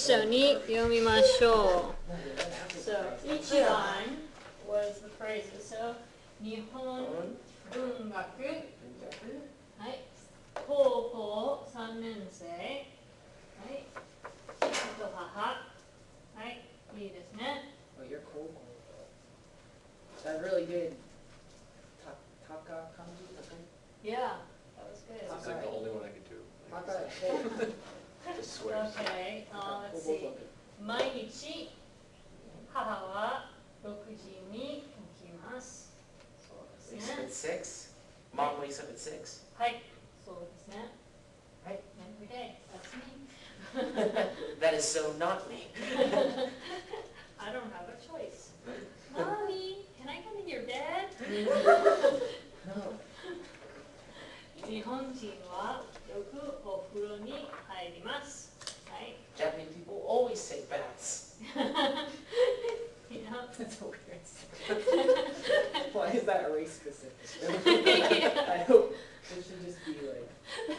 緒に読みましょう。So, each line was the phrases. So, 日本文学、はい、高校3年生、はい、父と母、はい、いいですね。Oh, you're cool. That really good. Taka kanji? Yeah, that was good. That's like the only one I could do. Taka. Just swears. Okay, let's see. 毎日母は6時に起きます。そうですね。Wakes up at 6? Mom wakes up at 6? はい、そうですね。はい。Every day, that's me. That is so not me. I don't have a choice. Mommy, can I come in your bed? No. 日本人はよくお風呂に入ります。はい。Japanese people always take baths. Yeah. That's so weird. Why is that race specific? I hope it should just be like.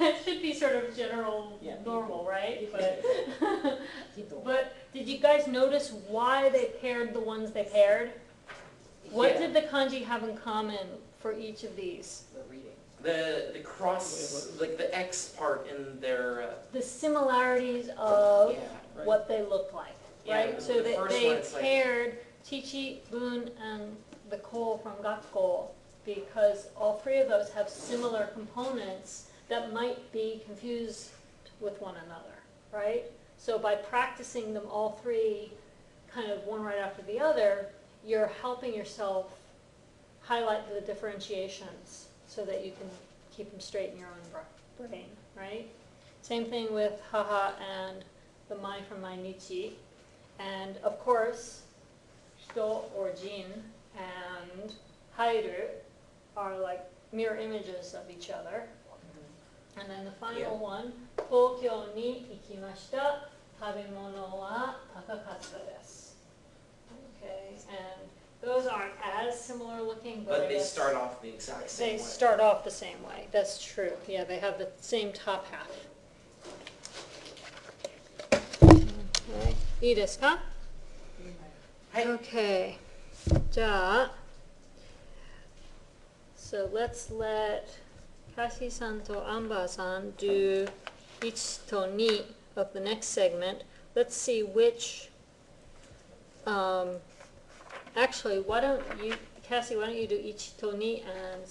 That should be sort of general, Yeah, normal, people. right? People. But did you guys notice why they paired the ones they paired? What Yeah. did the kanji have in common for each of these? The reading. The cross, like the X part in their... The similarities of yeah, right. what they look like, Yeah, right? the So first one, they it's like- paired Chichi, Bun, and the ko from Gakko because all three of those have similar components that might be confused with one another, right? So by practicing them all three, kind of one right after the other, you're helping yourself highlight the differentiations so that you can keep them straight in your own brain, right? Same thing with haha and the mai from mainichi. And of course, hito or jin and hairu are like mirror images of each other. And then the final one, Tokyo ni ikimashita, tabemono wa takakatta desu. Okay, and those aren't as similar looking, but But they start off the exact same they way. start off the same way. That's true. Yeah, they have the same top half. Okay. いいですか? Okay. じゃあ So let's let Kasi-san to Amba-san do 1 to 2 of the next segment. Let's see which actually, why don't you, Cassie, why don't you do 1 to 2 and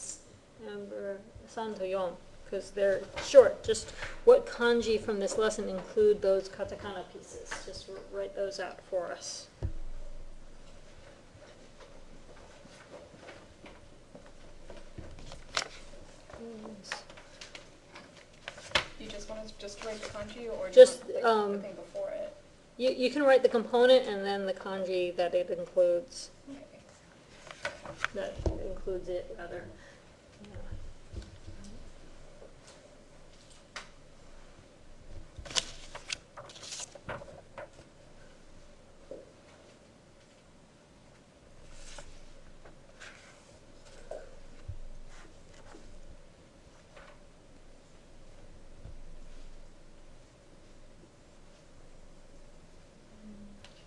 Amber 3 to 4, because they're short. Just what kanji from this lesson include those katakana pieces? Just write those out for us. You just want to just write the kanji, or Just, do you want the thing before it? You can write the component and then the kanji that it includes. Okay. That includes it, rather. Yeah.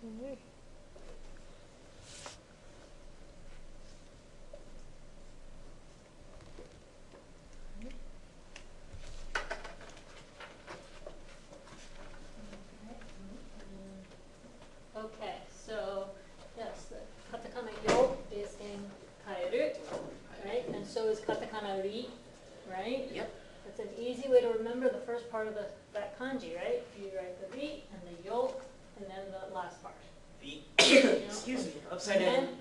Okay. Okay, so yes, the katakana yo is in kaeru, right? And so is katakana ri, right? Yep. That's an easy way to remember the first part of that kanji, right? You write the ri and the yo, and then the last part. The excuse me,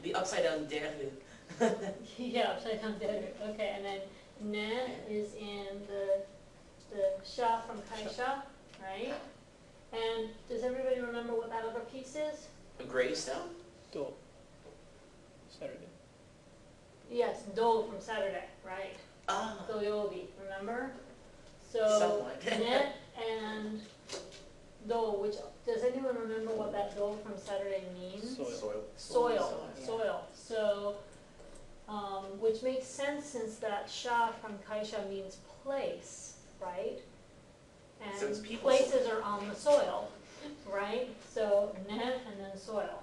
the upside down deru. Yeah, upside down deru. Okay, and then ne is in the sha from kaisha, right? And does everybody remember what that other piece is? A gravestone? Do. Saturday. Yes, do from Saturday, right? Ah. Doyobi, remember? Something So like that. ne and do, which does anyone remember what that do from Saturday means? Soil. Soil. So, which makes sense since that sha from kaisha means place, right? And Since people- places are on the soil, right? So ne and then soil.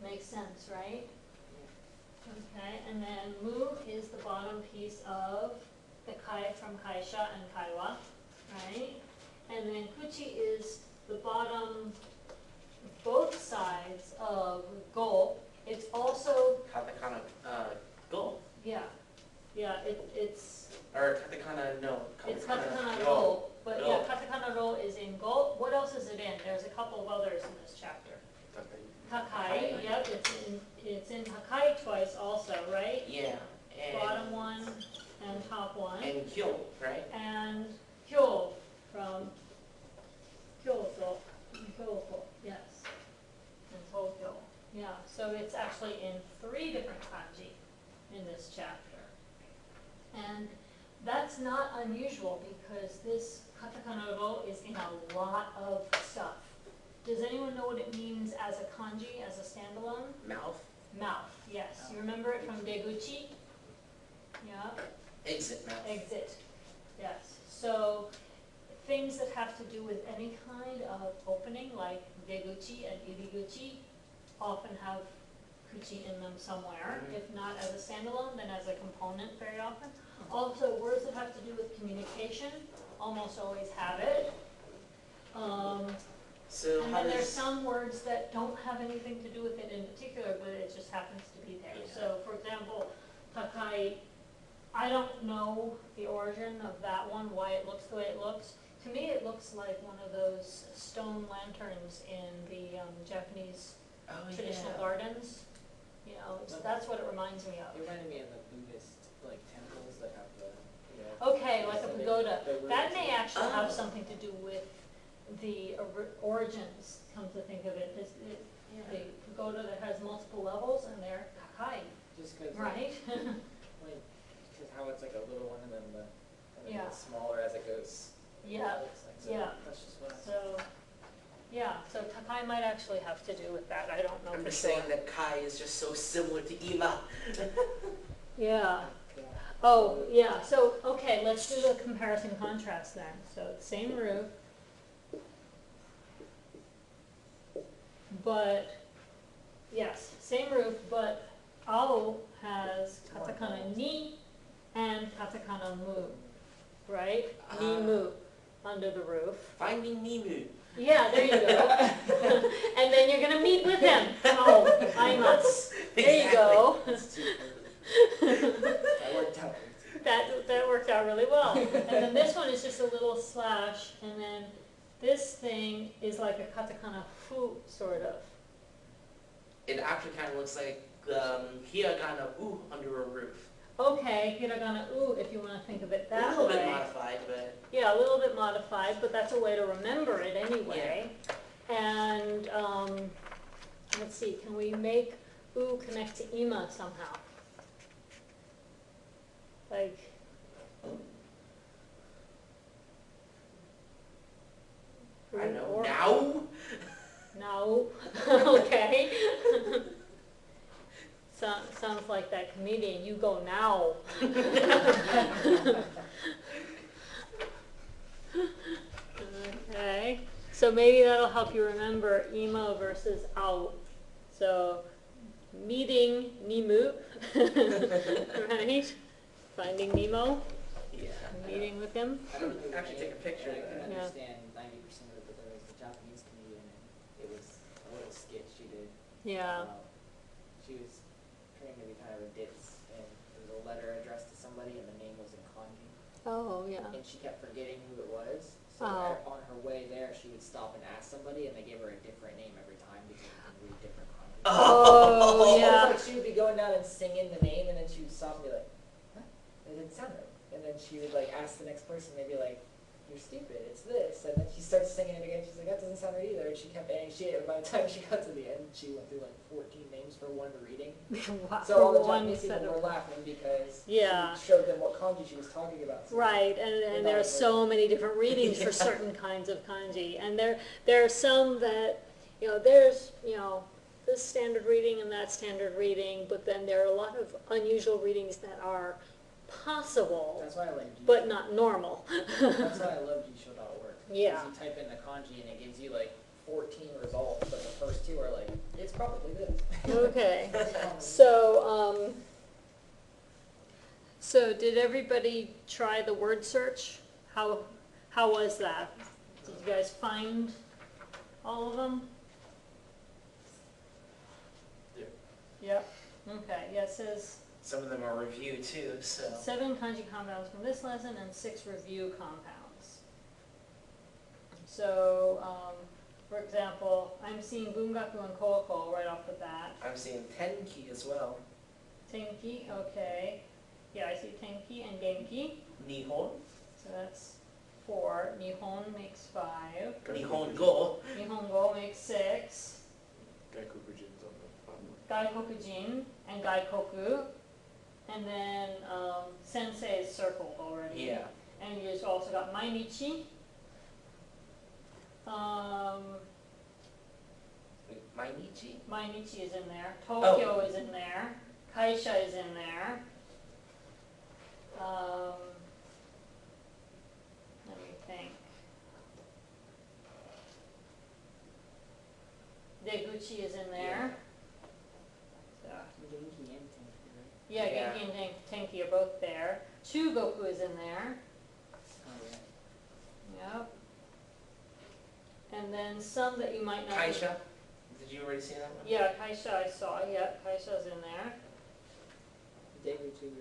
Makes sense, right? Okay, and then mu is the bottom piece of the kai from kaisha and kaiwa, right? And then kuchi is the bottom, both sides of go. It's also, Katakana, go. yeah, it's Or katakana, no. it's katakana go. ro, but yeah, Ro. katakana ro is in go. What else is it in? There's a couple of others in this chapter. Takai, yep, it's in takai twice also, right? Yeah. And, Bottom one and top one. and kyo, right? And kyo from Kyoto, yes, and Tokyo. Yeah, so it's actually in 3 different kanji in this chapter. And that's not unusual because this katakana ro is in a lot of stuff. Does anyone know what it means as a kanji, as a standalone? Mouth. Mouth, yes. You remember it from deguchi? Yeah. Exit mouth. Exit, yes. So things that have to do with any kind of opening, like deguchi and iriguchi, often have kuchi in them somewhere. Mhm. If not as a standalone, then as a component very often. Also, words that have to do with communication almost always have it. So And how then there's does, some words that don't have anything to do with it in particular, but it just happens to be there. Yeah. So for example, takai, I don't know the origin of that one, why it looks the way it looks. To me, it looks like one of those stone lanterns in the Japanese oh traditional yeah. gardens. You know, that's what it reminds me of. It reminded me of the Buddhist, like, temples that have the, Okay, like a pagoda. the That roofs. may actually have Oh. something to do with the origins, come to think of it. The pagoda that has multiple levels and they're takai, Just because, right? because how it's like a little one and then the, Yeah. it's smaller as it goes. Yeah, It's like, so yeah. That's just what I. So, yeah, so takai might actually have to do with that. I don't know I'm for just sure. saying that kai is just so similar to ima. Yeah. Yeah. Oh, yeah, so, okay, let's do the comparison contrast then. So, same roof, but, yes, same roof, but ao has katakana ni and katakana mu, right? Ni mu, under the roof. Finding Nemu. Yeah, there you go. And then you're gonna meet with him. Oh, I must. There you go. That's too perfect. That worked out. That worked out really well. And then this one is just a little slash, and then this thing is like a katakana fu, sort of. It actually kind of looks like hiragana u under a roof. Okay, hiragana u, if you want to think of it A that little bit way. modified, but Yeah, a little bit modified, but that's a way to remember it anyway. And let's see, can we make u connect to ima somehow? Like, I know or- now. No, okay. Sounds like that comedian, you go now. Okay, so maybe that'll help you remember emo versus ao. So, meeting Nemu, right? Finding Nemo, Yeah. meeting with him. I don't know Actually take a picture. I couldn't Yeah. understand 90% of it, but there was a Japanese comedian and it was a little skit she did. Yeah, She was trying to be kind of a ditz and there was a letter addressed to somebody and the name was in kanji. oh, yeah. And she kept forgetting who it was. So Oh. on her way there, she would stop and ask somebody and they gave her a different name every time because you can read different kanji. Oh, yeah. Like she would be going down and singing the name and then she would stop and be like, huh? It didn't sound right. And then she would like ask the next person, they'd be like, you're stupid, it's this. And then she starts singing it again, she's like, that doesn't sound right either. And she kept adding shit, and by the time she got to the end, she went through like 14 names for one reading. Wow, So all the for one Japanese set people of- were laughing because Yeah. she showed them what kanji she was talking about. So Right, and there are so many different readings for Yeah. certain kinds of kanji, and there are some that, there's, this standard reading and that standard reading, but then there are a lot of unusual readings that are possible, That's why I like Jisho. but not normal. That's why I love Jisho.org. Yeah. Because you type in the kanji and it gives you like 14 So did everybody try the word search? How was that? Did you guys find all of them? Yeah. Yep. Okay. Yeah, it says Some of them are review too, so. 7 kanji compounds from this lesson and 6 review compounds. So, for example, I'm seeing bungaku and kooko right off the bat. I'm seeing tenki as well. Tenki, okay. Yeah, I see tenki and genki. Nihon. So that's 4. Nihon makes 5. Nihongo. Nihongo makes 6. Gaikokujin's on the bottom. Gaikokujin and gaikoku. And then sensei is circled already. Yeah. And you've also got mainichi. Mainichi? Mainichi is in there. Tokyo is in there. Kaisha is in there. Let me think. Deguchi is in there. So, yeah, Yeah. Genki and Tenki are both there. Chugoku is in there. Yep. And then some that you might not. Kaisha. Did you already see that one? Yeah, Kaisha I saw. Yep, Kaisha's in there.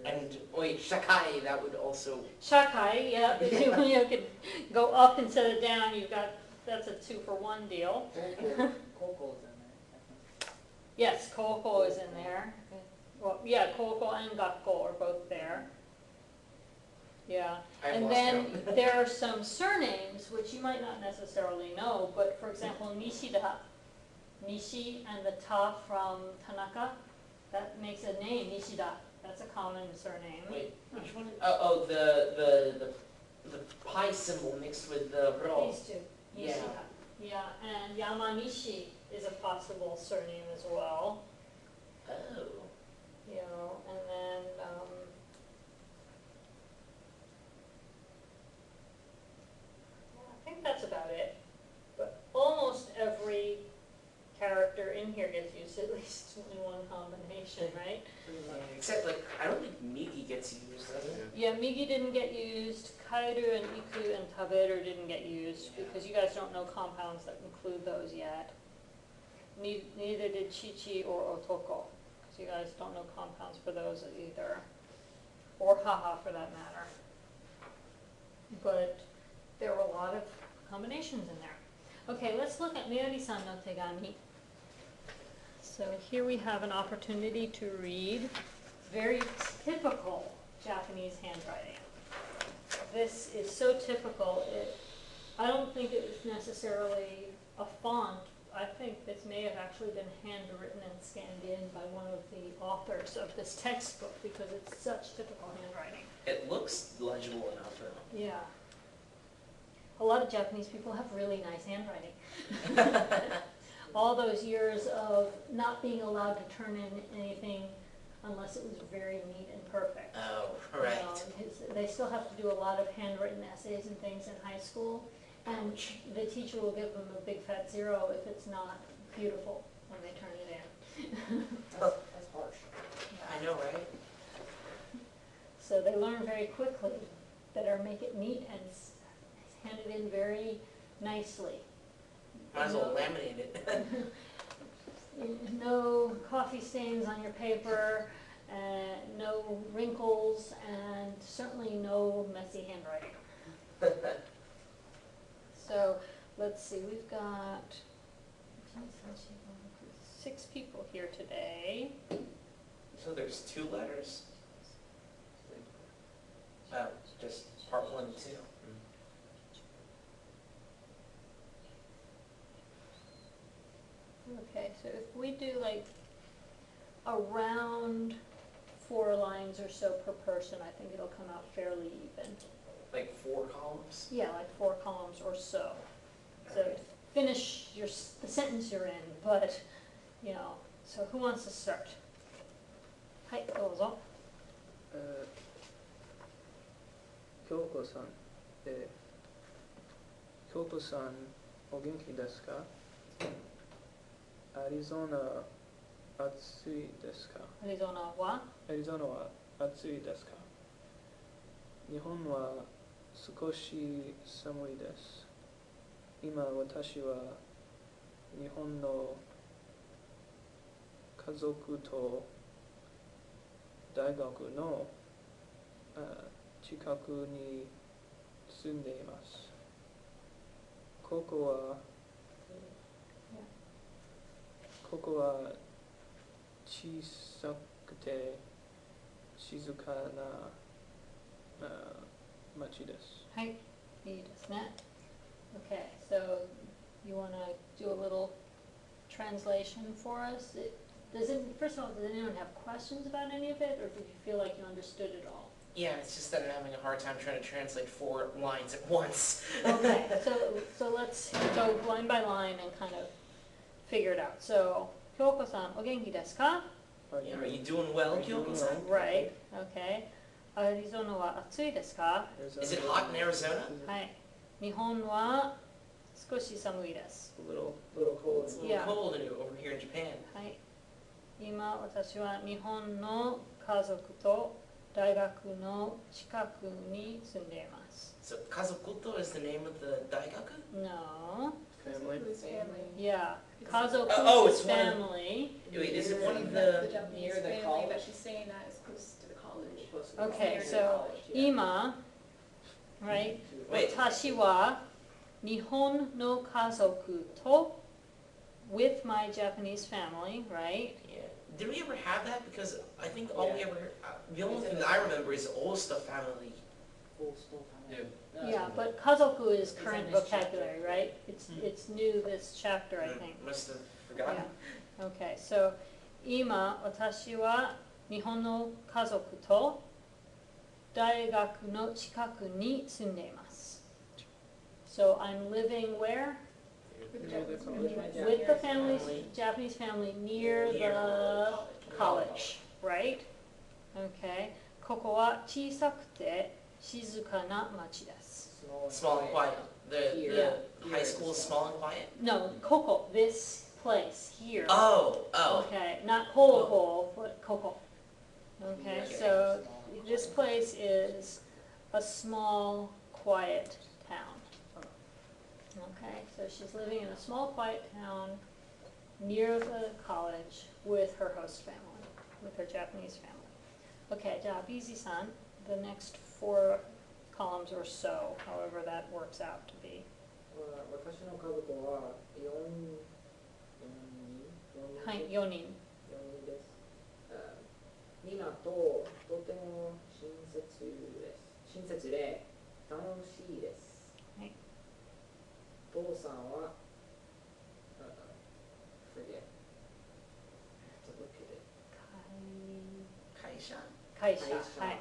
And wait, Shakai, that would also. Shakai, yeah, if you could go up instead of down, you've got, that's a 2-for-1 deal. Yes, Kooko is in there. Well, yeah, Kooko and Gakko are both there. Yeah, I've and lost then count. there are some surnames which you might not necessarily know, but for example, Nishida, Nishi and the ta from Tanaka, that makes a name, Nishida. That's a common surname. Wait, which one? The pi symbol mixed with the ro. These two, Yeah. Nishida. Yeah, and Yamanishi is a possible surname as well. Oh. You know, and then I think that's about it. But almost every character in here gets used at least in one combination, right? Except like I don't think Miki gets used, does it? Yeah, Migi didn't get used, Kairu and Iku and Taberu didn't get used because you guys don't know compounds that include those yet. Neither did Chichi or Otoko, because you guys don't know compounds for those either. Or Haha for that matter. But there were a lot of combinations in there. Okay, let's look at Miyagi-san no Tegami. So here we have an opportunity to read very typical Japanese handwriting. This is so typical, I don't think it was necessarily a font. I think this may have actually been handwritten and scanned in by one of the authors of this textbook because it's such typical handwriting. It looks legible enough though. Yeah. A lot of Japanese people have really nice handwriting. All those years of not being allowed to turn in anything unless it was very neat and perfect. Oh, right. They still have to do a lot of handwritten essays and things in high school, and the teacher will give them a big fat 0 if it's not beautiful when they turn it in. That's harsh. I know, right? So they learn very quickly, better make it neat and hand it in very nicely. Might as well laminate it. No coffee stains on your paper, no wrinkles, and certainly no messy handwriting. So let's see, we've got 6 people here today. So there's 2 letters. Oh, just part 1 and 2. Okay, so if we do like around 4 lines or so per person, I think it'll come out fairly even. Like 4 columns? Yeah, like 4 columns or so. So finish the sentence you're in, but, you know, so who wants to start? Hi, dozo. 京子さん、京都さんお元気ですか？アリゾナ暑いですか？アリゾナはアリゾナは暑いですか？日本は少し寒いです。今私は日本の家族と大学の近くに住んでいます。ここは小さくて静かな町です。はい、いいですね。Okay, so you want to do a little translation for us? First of all, does anyone have questions about any of it, or did you feel like you understood it all? Yeah, it's just that I'm having a hard time trying to translate 4 lines at once. Okay, so let's go line by line and kind of figure it out. So, Kyoko-san, o genki desu ka? Yeah, are you doing well, Kyoko-san? Right, okay. Arizona wa atsui desu ka? Is it hot in Arizona? はい。日本は少し寒いです。A little cold. It's a little Yeah. cold over here in Japan. はい。今私は日本の家族と大学の近くに住んでいます。So Kazokuto is the name of the daigaku? No. family. His family. Yeah. 家族 Oh, is it's one of- family. Wait, is it one of The the... Japanese near the family college? that she's saying that is close to the college. Okay, Near the so college, yeah. 今 right? Wait. 私は日本の家族と with my Japanese family, right? Yeah. Did we ever have that? Because I think all we ever... the only thing that I remember is Osta family. Yeah, but 家族 is It's current in this vocabulary, chapter. right? It's new this chapter, I think. Must have forgotten. Yeah. Okay, so 今私は日本の家族と大学の近くに住んでいます。So I'm living where? With the Near the Japanese college. family. With the Family. Japanese family near Near the college, right? Okay. ここは小さくて静かな町です。 Small and quiet. The Yeah. high school is small and quiet? No, ここ, this place here. Oh. Okay, not whole, but ここ. Okay, Okay. so this place is a small, quiet town. Okay, so she's living in a small, quiet town near the college with her host family, with her Japanese family. Okay, じゃあ BZ-san, the next 4 columns or so, however that works out to be. 私の家族は4人はい、4人。 4人です。みんなととても親切で楽しいです。はい。父さんは、forget. To look at it. Kaisha? 会社。会社はい。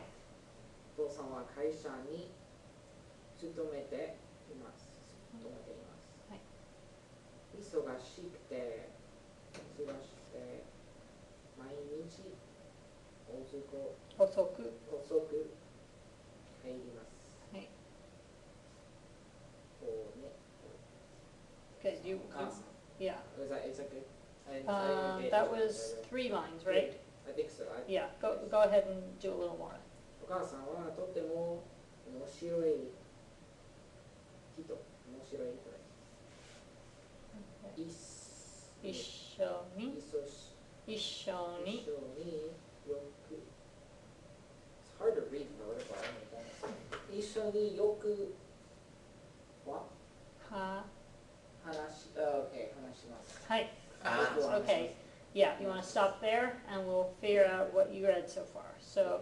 父さんは会社に勤めています。はい。忙しくて毎日遅く。遅く入ります。はい。こうね。Okay, you, yeah. Is that good? That was 3 lines, right? I think so. Yeah, go ahead and do a little more. お母さんはとても面白い人です。一緒によく It's hard to read from the bottom. 一緒によく話します。はい Ah. Okay, yeah, you want to stop there and we'll figure out what you read so far. So,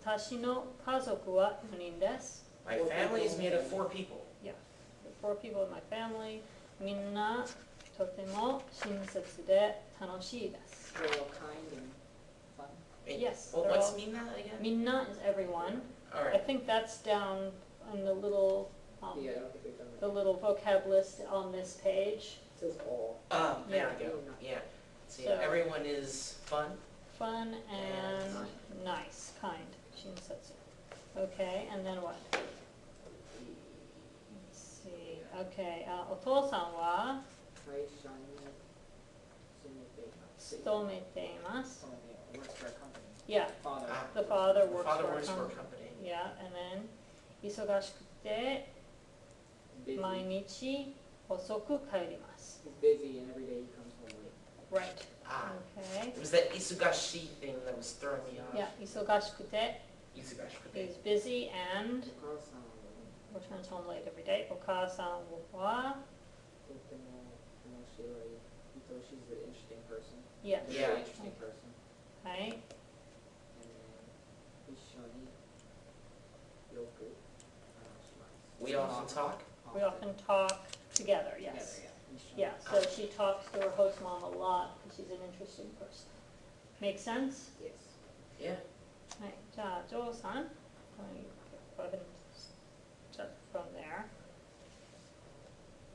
私の家族は4人です。 My family is made of 4 people. Yeah, the 4 people in my family. みんなとても親切で楽しいです。 They're all kind and fun. Wait, Yes, Well, they're what's all- Minna again? みんな is everyone. I Alright. think that's down on the little, Yeah, I don't think we've done the that. little vocab list on this page. It says all. There Yeah. we go. Yeah. So So- everyone is fun. Fun and nice, kind, 親切. Okay, and then what? Let's see. Okay, お父さんは会社に住んでいます。勤めています。 Someone that works for a company. Yeah, Father. Ah. the father The works father for a works for a company. company. Yeah, and then 忙しくて Busy. 毎日遅く帰ります。 He's busy and every day he comes home late. Right. Ah, Okay. it was that isugashi thing that was throwing me off. Yeah, 忙しくて Isugashi. is busy andお母さん returns home late every day. お母さんはとても面白い人。She's an interesting person. Yeah. Very Yeah. interesting person. はい。 And then 一緒によく話します。 We often talk. We often talk together, yes. Together, Yeah, so she talks to her host mom a lot because she's an interesting person. Make sense? Yes. Yeah. はい。じゃあ、ジョーさん。はい。Go ahead and start from there.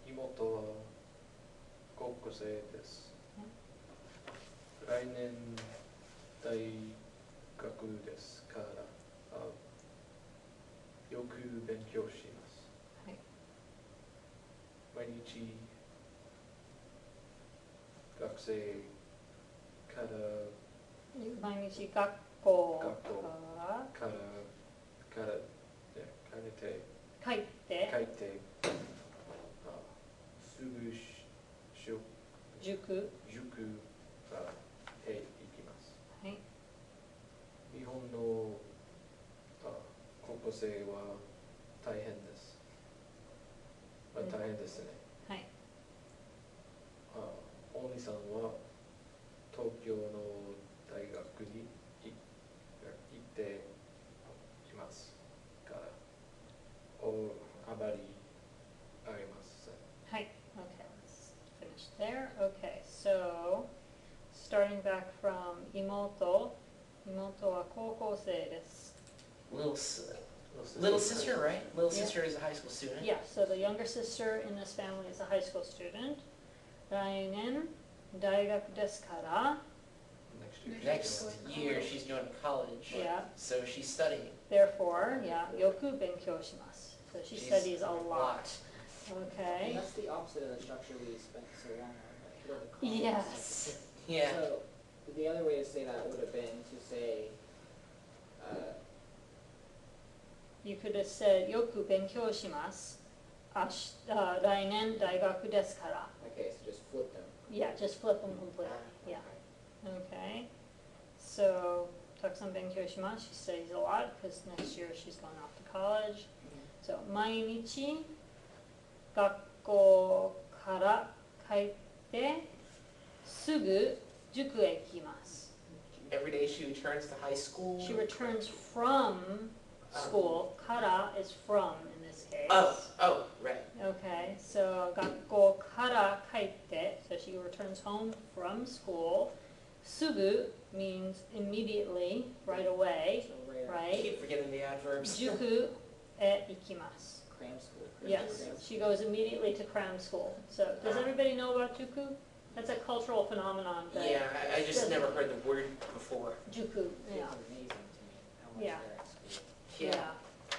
妹は高校生です。来年大学ですから、よく勉強します。はい。毎日学生から毎日学校学校から帰って帰ってすぐ塾。塾へ行きます。はい。日本の高校生は大変です。大変ですね。はい。大見さんは東京の大学に行っていますから、あまりありません。はい。Okay, let's finish there. Okay, so starting back from 妹。妹は高校生です。Little sister, right? Little Yeah. sister is a high school student. Yeah, so the younger sister in this family is a high school student. 来年大学ですから。 Next year she's going to college. Yeah. So she's studying. Therefore, yeah, よく勉強します. So she She's studies a lot. And Okay. that's the opposite of the structure we spent so long on. Like, the Yes. Yeah. So the other way to say that would have been to say, You could have said よく勉強します. 来年大学ですから. okay, so just flip them. Yeah, just flip them completely. Yeah. Okay. So, たくさん勉強します. She studies a lot because next year she's going off to college. So, 毎日学校から帰ってすぐ塾へ行きます. Every day she returns to high school. She returns from school. Kara is from in this case. Oh, right. Okay, so 学校から帰って, so she returns home from school. すぐ means immediately, right away, So right I right? keep forgetting the adverbs. 塾へ行きます. cram school. Yes, she goes immediately to cram school. So does everybody know about juku? That's a cultural phenomenon. That Yeah, I just never heard the word before. Juku, yeah. It's amazing to me how much Yeah. they're at school. Yeah,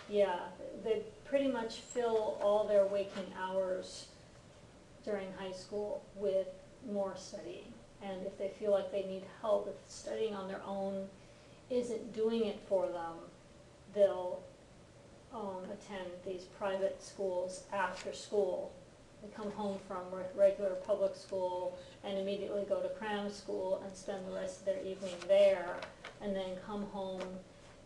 yeah. They pretty much fill all their waking hours during high school with more studying. And if they feel like they need help, if studying on their own isn't doing it for them, they'll attend these private schools after school. They come home from regular public school and immediately go to cram school and spend the rest of their evening there, and then come home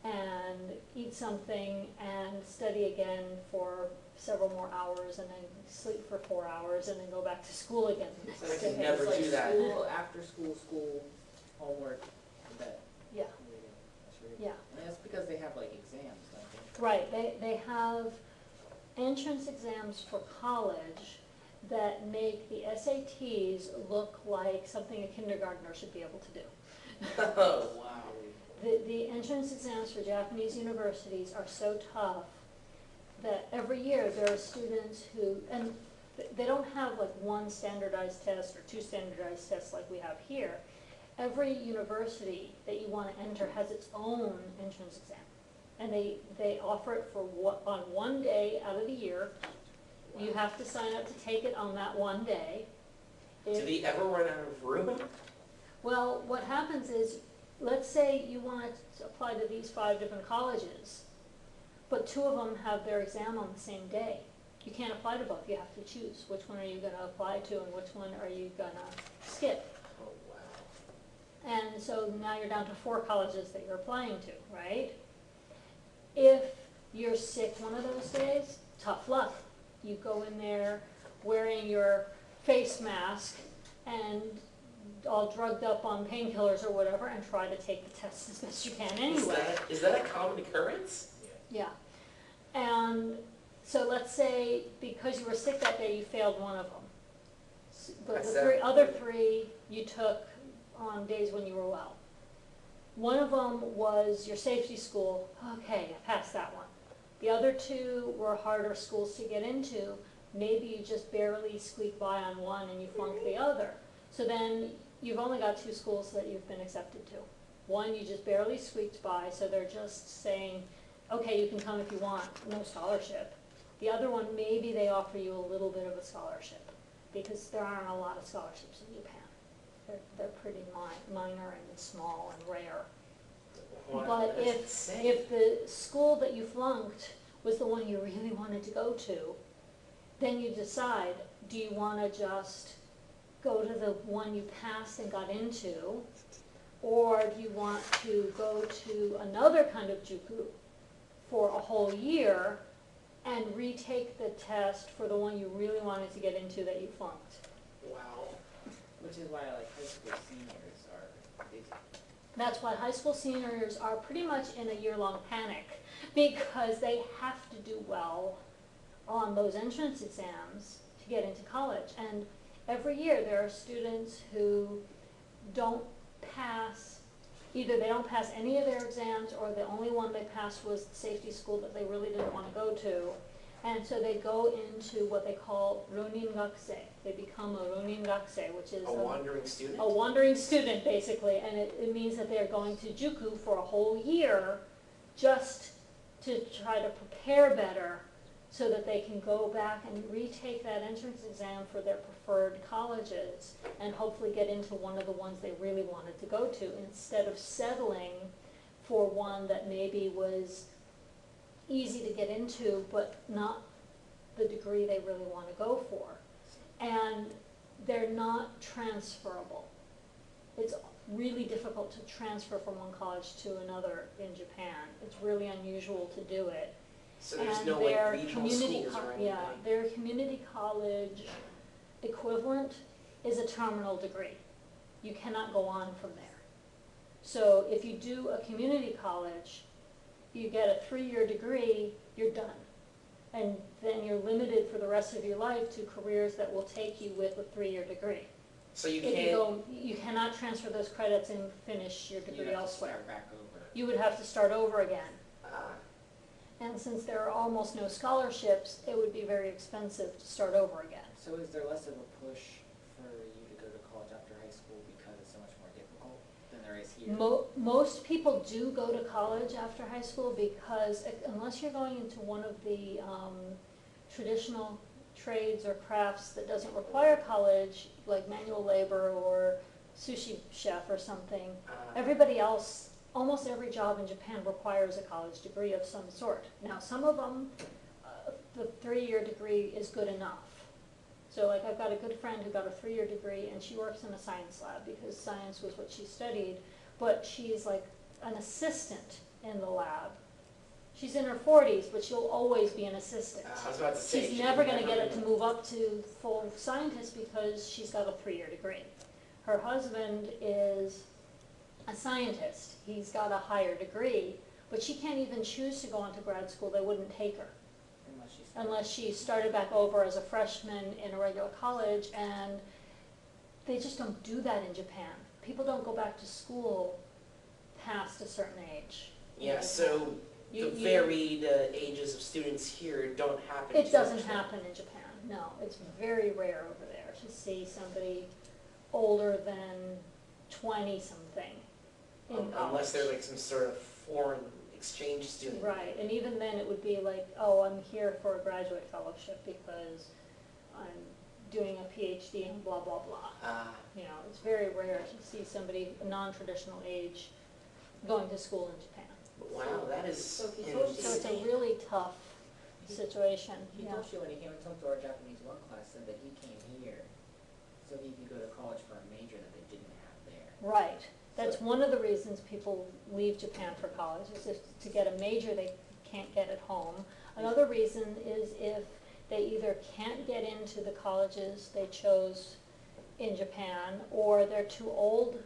and eat something and study again for several more hours, and then sleep for 4 hours, and then go back to school again the So next I could day. never it's like do that. School, after school, homework, and bed. Yeah, Reading. That's really yeah. And that's because they have like exams, don't they? Right, they have entrance exams for college that make the SATs look like something a kindergartner should be able to do. Oh, wow. The entrance exams for Japanese universities are so tough that every year there are students who, and they don't have like one standardized test or two standardized tests like we have here. Every university that you want to enter has its own entrance exam. And they offer it for on one day out of the year. You have to sign up to take it on that one day. Do they ever run out of room? Well, what happens is, let's say you want to apply to these 5 different colleges, but 2 of them have their exam on the same day. You can't apply to both, you have to choose which one are you gonna apply to and which one are you gonna skip. Oh, wow. And so now you're down to 4 colleges that you're applying to, right? If you're sick one of those days, tough luck. You go in there wearing your face mask and all drugged up on painkillers or whatever and try to take the test as best you can anyway. Is that a common occurrence? Yeah. And so let's say because you were sick that day, you failed one of them. But the other 3 you took on days when you were well. One of them was your safety school. Okay, I passed that one. The other 2 were harder schools to get into. Maybe you just barely squeaked by on one and you flunked the other. So then you've only got 2 schools that you've been accepted to. One you just barely squeaked by, so they're just saying, okay, you can come if you want, no scholarship. The other one, maybe they offer you a little bit of a scholarship, because there aren't a lot of scholarships in Japan. They're pretty minor and small and rare. Wow, But that's insane. if the school that you flunked was the one you really wanted to go to, then you decide, do you want to just go to the one you passed and got into, or do you want to go to another kind of juku for a whole year and retake the test for the one you really wanted to get into that you flunked? Wow. Which is why I like high school seniors are busy. That's why high school seniors are pretty much in a year-long panic, because they have to do well on those entrance exams to get into college. And every year there are students who don't pass, either they don't pass any of their exams, or the only one they passed was the safety school that they really didn't want to go to. And so they go into what they call ronin gakusei. They become a ronin gakusei, which is A wandering student? a wandering student, basically, and it means that they're going to juku for a whole year just to try to prepare better so that they can go back and retake that entrance exam for their preferred colleges and hopefully get into one of the ones they really wanted to go to, instead of settling for one that maybe was easy to get into but not the degree they really want to go for. And they're not transferable. It's really difficult to transfer from one college to another in Japan. It's really unusual to do it. So there's And no their like regional community schools or anything? yeah, their community college equivalent is a terminal degree. You cannot go on from there. So if you do a community college, you get a 3-year degree, you're done. And then you're limited for the rest of your life to careers that will take you with a 3-year degree. So you If can't, you cannot transfer those credits and finish your You'd degree have to elsewhere. start back over. You would have to start over again. ah, And since there are almost no scholarships, it would be very expensive to start over again. So is there less of a push for you to go to college after high school because it's so much more difficult than there is here? Most people do go to college after high school because unless you're going into one of the traditional trades or crafts that doesn't require college, like manual labor or sushi chef or something, everybody else, almost every job in Japan requires a college degree of some sort. Now, some of them, the 3-year degree is good enough. So like I've got a good friend who got a 3-year degree and she works in a science lab because science was what she studied, but she's like an assistant in the lab. She's in her 40s, but she'll always be an assistant. I was about to say. She's she never can going to get it never- to move up to full scientist because she's got a 3-year degree. Her husband is a scientist. He's got a higher degree, but she can't even choose to go on to grad school. They wouldn't take her unless she started back over as a freshman in a regular college, and they just don't do that in Japan. People don't go back to school past a certain age. in Yeah, Japan. so You- the you- varied ages of students here don't happen. It too doesn't much now. happen in Japan, no. It's very rare over there to see somebody older than 20-something in college. Unless they're like some sort of foreign exchange student. Right, and even then it would be like, oh, I'm here for a graduate fellowship because I'm doing a PhD in blah, blah, blah. You know, it's very rare to see somebody non-traditional age going to school in Japan. Wow, that is So he told you- So it's a insane. really tough situation, He yeah. told you when he came and talked to our Japanese 1 class, said that he came here so he could go to college for a major that they didn't have there. Right. That's So- one of the reasons people leave Japan for college, is if, to get a major they can't get at home. Another reason is if they either can't get into the colleges they chose in Japan, or they're too old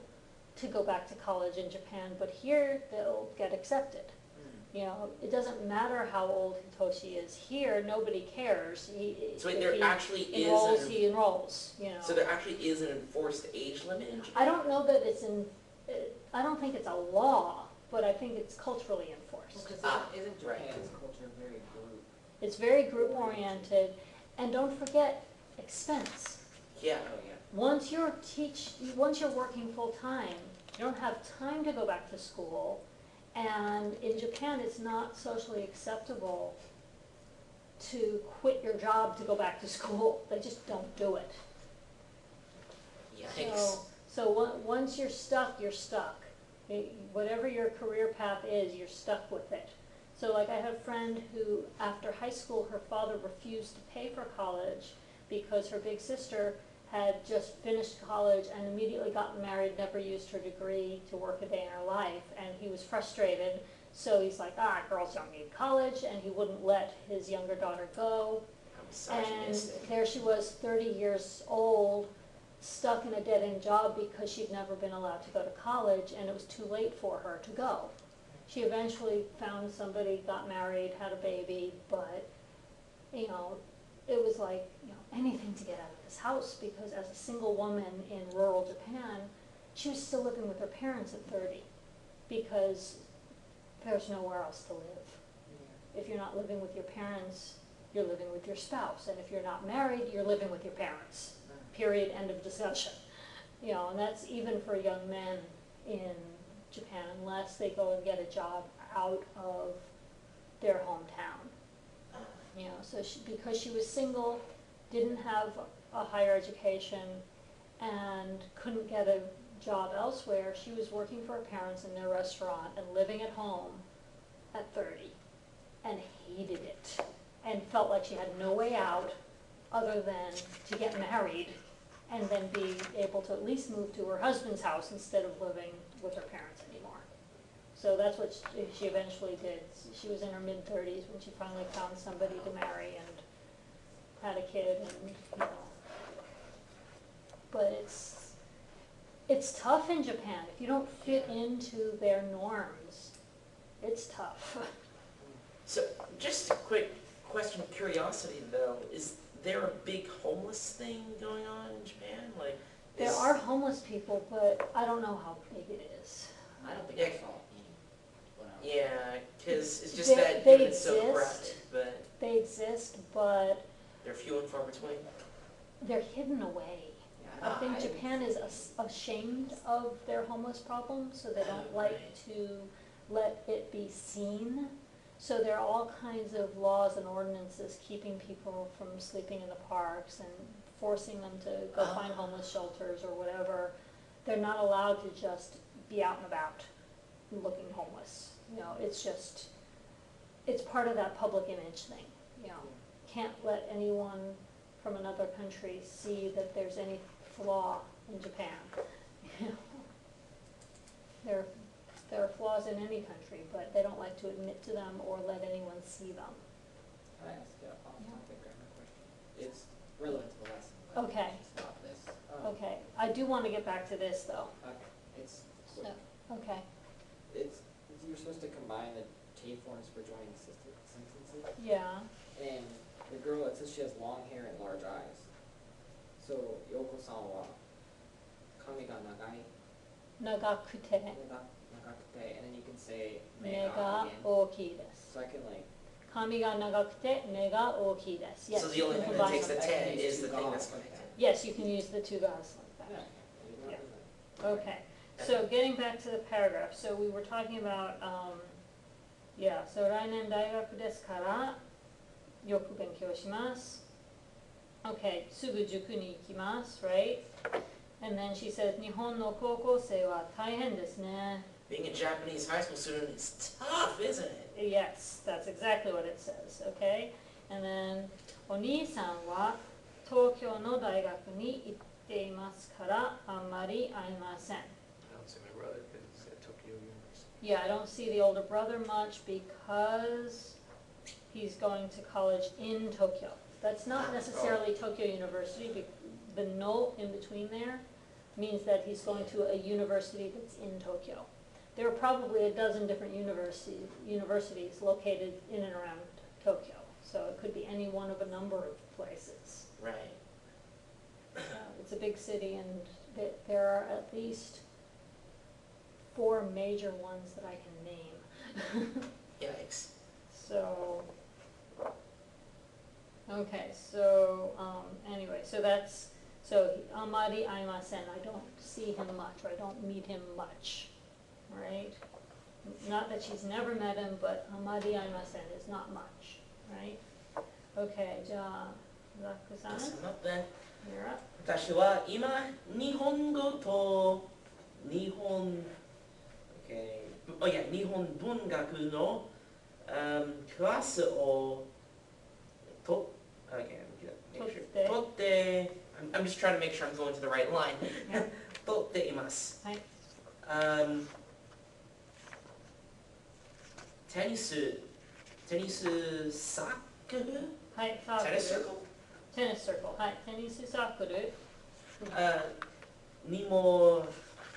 to go back to college in Japan, but here they'll get accepted. You know, it doesn't matter how old Hitoshi is here, nobody cares. So wait, If there he actually is enrolls, an, he enrolls, you know. so there actually is an enforced age limit in Japan? I don't know that it's I don't think it's a law, but I think it's culturally enforced. Because Ah, isn't right. Japan's culture very group? It's very group oriented, and don't forget expense. Yeah. Oh, yeah. Once you're working full time, you don't have time to go back to school, and in Japan, it's not socially acceptable to quit your job to go back to school. They just don't do it. Yikes. So once you're stuck, you're stuck. Whatever your career path is, you're stuck with it. So like I have a friend who, after high school, her father refused to pay for college because her big sister had just finished college and immediately gotten married, never used her degree to work a day in her life, and he was frustrated. So he's like, girls don't need college, and he wouldn't let his younger daughter go. I'm And misogynistic. there she was, 30 years old, stuck in a dead-end job because she'd never been allowed to go to college, and it was too late for her to go. She eventually found somebody, got married, had a baby, but, you know, it was like, you know, anything to get out of this house, because as a single woman in rural Japan, she was still living with her parents at 30, because there's nowhere else to live. If you're not living with your parents, you're living with your spouse, and if you're not married, you're living with your parents. Period, end of discussion. You know, and that's even for young men in Japan, unless they go and get a job out of their hometown. You know, so because she was single, didn't have a higher education, and couldn't get a job elsewhere, she was working for her parents in their restaurant and living at home at 30, and hated it, and felt like she had no way out other than to get married and then be able to at least move to her husband's house instead of living with her parents anymore. So that's what she eventually did. She was in her mid-30s when she finally found somebody to marry and had a kid, and, you know. But it's tough in Japan. If you don't fit into their norms, it's tough. So, just a quick question of curiosity though, is there a big homeless thing going on in Japan? Like, There are homeless people, but I don't know how big it is. I don't think Yeah. I saw any when I was. yeah, because it's just They- that they given it's so exist. crowded, but They exist, but they're few and far between. they're hidden away. Yeah, I think didn't Japan is ashamed of their homeless problem, so they don't Oh, like right. to let it be seen. So there are all kinds of laws and ordinances keeping people from sleeping in the parks and forcing them to go Oh. find homeless shelters or whatever. They're not allowed to just be out and about looking homeless. You know, it's just, it's part of that public image thing, you know. Can't let anyone from another country see that there's any flaw in Japan. You know, there are flaws in any country, but they don't like to admit to them or let anyone see them. Can I ask a Yeah. off-topic grammar question? It's relevant to the lesson. but Okay. it's not this. Okay, I do want to get back to this though. Okay, it's, So, okay, it's, you're supposed to combine the T forms for joining sentences, yeah, and the girl, it says she has long hair and large eyes. So, Yoko-san wa kami ga nagai, nagakute, nagakute, and then you can say ne mega ga again. ookii desu. So I can like, Kami ga nagakute, ne ga ookii desu. Yes, So the you only can thing that combine takes the them. 10 use is two the thing gons that's like connected. that. Yes, you can use the two guys like Yeah, that. I didn't know Yeah. that. Okay, so getting back to the paragraph, so we were talking about, so 来年大学ですからよく勉強します。Okay, すぐ塾に行きます, right? And then she says, 日本の高校生は大変ですね. Being a Japanese high school student is tough, isn't it? Yes, that's exactly what it says, okay? And then, お兄さんは東京の大学に行っていますからあんまり会いません. I don't see my brother because it's at Tokyo University. Yeah, I don't see the older brother much because he's going to college in Tokyo. That's not necessarily Tokyo University. The no in between there means that he's going to a university that's in Tokyo. There are probably a dozen different universities located in and around Tokyo. So it could be any one of a number of places. Right. It's a big city, and there are at least 4 major ones that I can name. Yikes. So, okay, so, anyway, so that's, so, amari aimasen, I don't see him much, or I don't meet him much, right? Not that she's never met him, but amari aimasen is not much, right? Okay, じゃあ、ザックさん、 you're up. 私は今日本語と日本、日本文学の、クラスをと、取って、I'm just trying to make sure I'm going to the right line. 取っています。はい。テニスサークル？はい、サークル。テニスサークル？テニスサークル、はい、テニスサークル。にも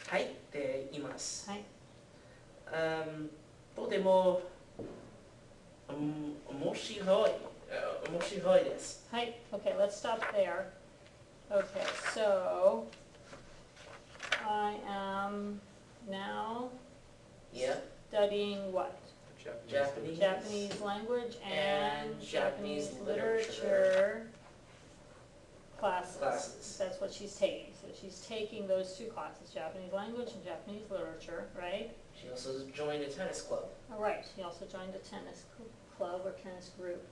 入っています。はい。とても面白いです。はい、okay, let's stop there. Okay, so I am now studying what? Japanese language and Japanese literature classes. That's what she's taking. So she's taking those 2 classes, Japanese language and Japanese literature, right? She also joined a tennis club. All right, she also joined a tennis club or tennis group.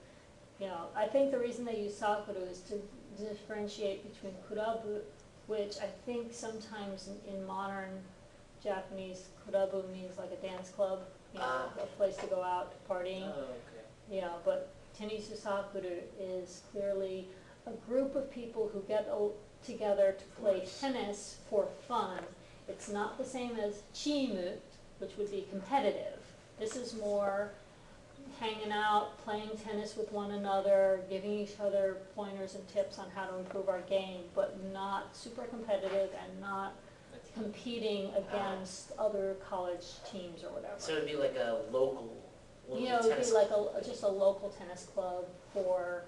You know, I think the reason they use sakuru is to differentiate between kurabu, which I think sometimes in modern Japanese, kurabu means like a dance club, you know, a place to go out partying. Oh, okay. You know, but tenisu sakuru is clearly a group of people who get together to play tennis for fun. It's not the same as chimu, which would be competitive. This is more hanging out, playing tennis with one another, giving each other pointers and tips on how to improve our game, but not super competitive and not competing against other college teams or whatever. So it'd be like a local You know, it would tennis be like just a local tennis club for,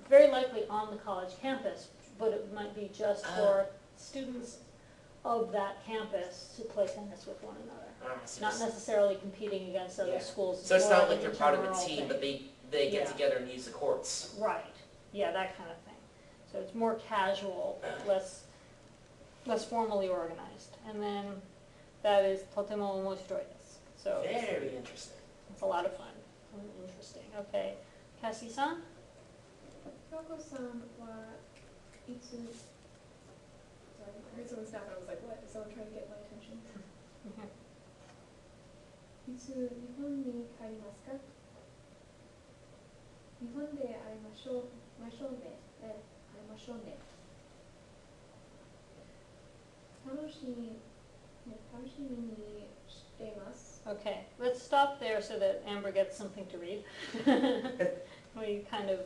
very likely on the college campus, but it might be just for students of that campus to play tennis with one another. Not necessarily competing against other schools. So it's more not like like they're part of a general team, thing. but they get together and use the courts. Right, yeah, that kind of thing. So it's more casual, less formally organized. And then that is とても面白いです. So Very interesting. it's a lot of fun. Interesting. Okay. Cassie-san? 京子さんはいつ Sorry, I heard someone snap and I was like, what? Is someone trying to get my attention? いつ日本に帰りますか？日本で会いましょうね。会いましょうね。楽しみにしています。 Okay, let's stop there so that Amber gets something to read. We kind of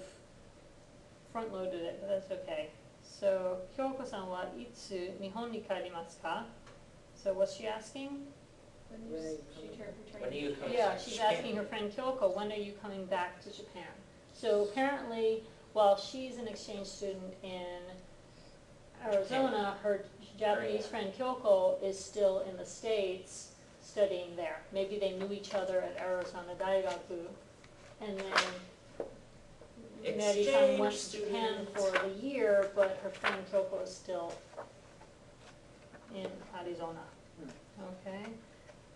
front-loaded it, but that's okay. So, Kyoko-san wa itsu Nihon ni kaerimasu ka? So what's she asking? When is she returning? When are you coming Yeah, back to she's Japan? asking her friend Kyoko, when are you coming back to Japan? So apparently, while she's an exchange student in Arizona, her Japanese friend Kyoko is still in the States studying there. Maybe they knew each other at Arizona Daigaku, and then Mary-san went to Japan for the year, but her friend Kyoko is still in Arizona. Okay,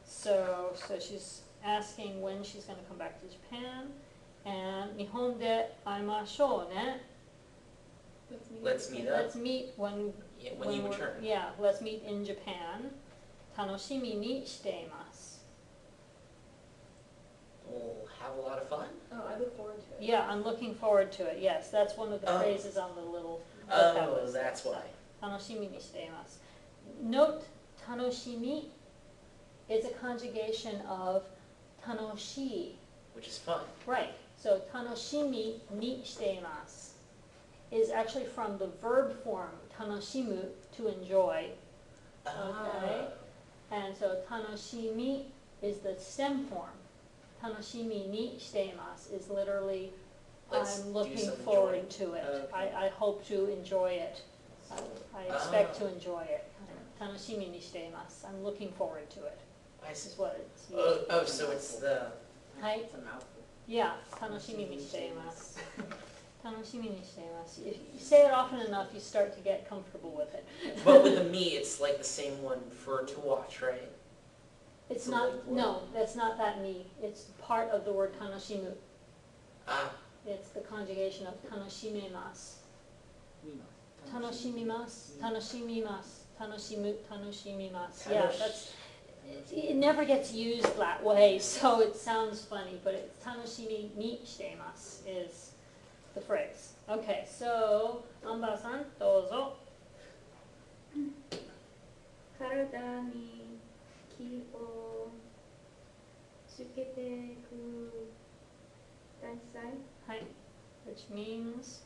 so she's asking when she's going to come back to Japan, and 日本で会いましょうね. Let's meet up. Let's meet when Yeah, when you we're- return. Yeah, let's meet in Japan. 楽しみにしています. We'll have a lot of fun. Oh, I look forward to it. Yeah, I'm looking forward to it. Yes, that's one of the Oh. phrases on the little Oh, vocab list. that's why. 楽しみにしています. Note, 楽しみ is a conjugation of 楽しい. Which is fun. Right, so 楽しみにしています is actually from the verb form 楽しむ to enjoy. Okay. And so 楽しみ is the stem form. 楽しみにしています is literally Let's I'm do looking some forward enjoying. to it. Okay. I hope to enjoy it. I expect to enjoy it. 楽しみにしています I'm looking forward to it. I This see. is what it's Oh, so it's the. はい。 It's a mouthful. Yeah, 楽しみにしています. 楽しみにしています. If you say it often enough, you start to get comfortable with it. But with the me, it's like the same one for to watch, right? It's So not, like what? no, that's not that me. It's part of the word 楽しむ. Ah, It's the conjugation of 楽しめます. 楽しみます. 楽しみます. 楽しむ. 楽しみます. Yeah, that's, it never gets used that way, so it sounds funny, but it's 楽しみにしています is the phrase. Okay, so, アンバーさん、どうぞ. 体に気をつけてください。はい. Which means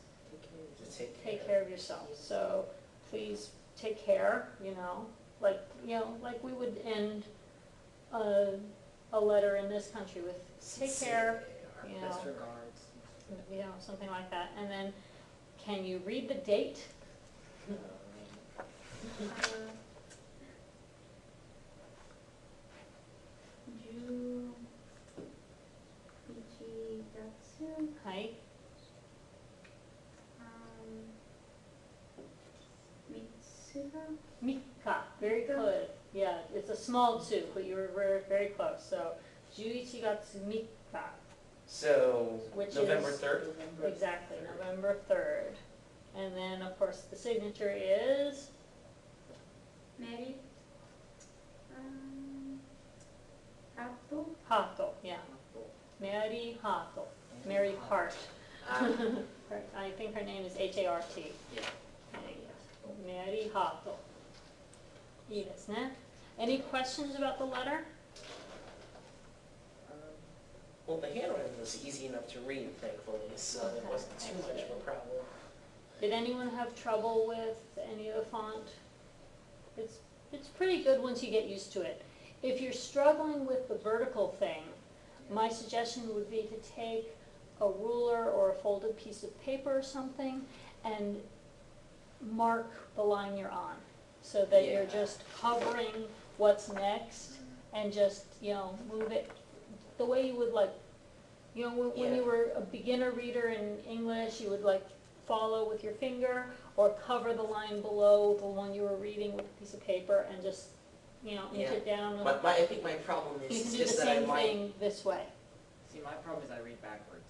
to take take care of yourself. So please take care, like we would end a letter in this country with take care, you Best know. regards. Something like that. And then, can you read the date? 11月はい. 3日3日. Very good. Yeah, it's a small two, but you were very, very close. So, 11月3日. So, Which November is- 3rd? Exactly, November 3rd. And then, of course, the signature is メリーハート Hato. Yeah, Mary Hato. Mary Hart. Ah, I think her name is H-A-R-T. Yeah. Mary Hato. いいですね. Any questions about the letter? well, the handwriting was easy enough to read, thankfully, so it Okay, wasn't too much of a problem. Did anyone have trouble with any of the font? It's pretty good once you get used to it. If you're struggling with the vertical thing, my suggestion would be to take a ruler or a folded piece of paper or something and mark the line you're on, so that you're Yeah. just covering what's next and just, move it the way you would like, when you Yeah. were a beginner reader in English, you would like follow with your finger or cover the line below the one you were reading with a piece of paper and just, inch Yeah. it down. But I think my problem You is can do the just that I same might. thing this way. See, my problem is I read backwards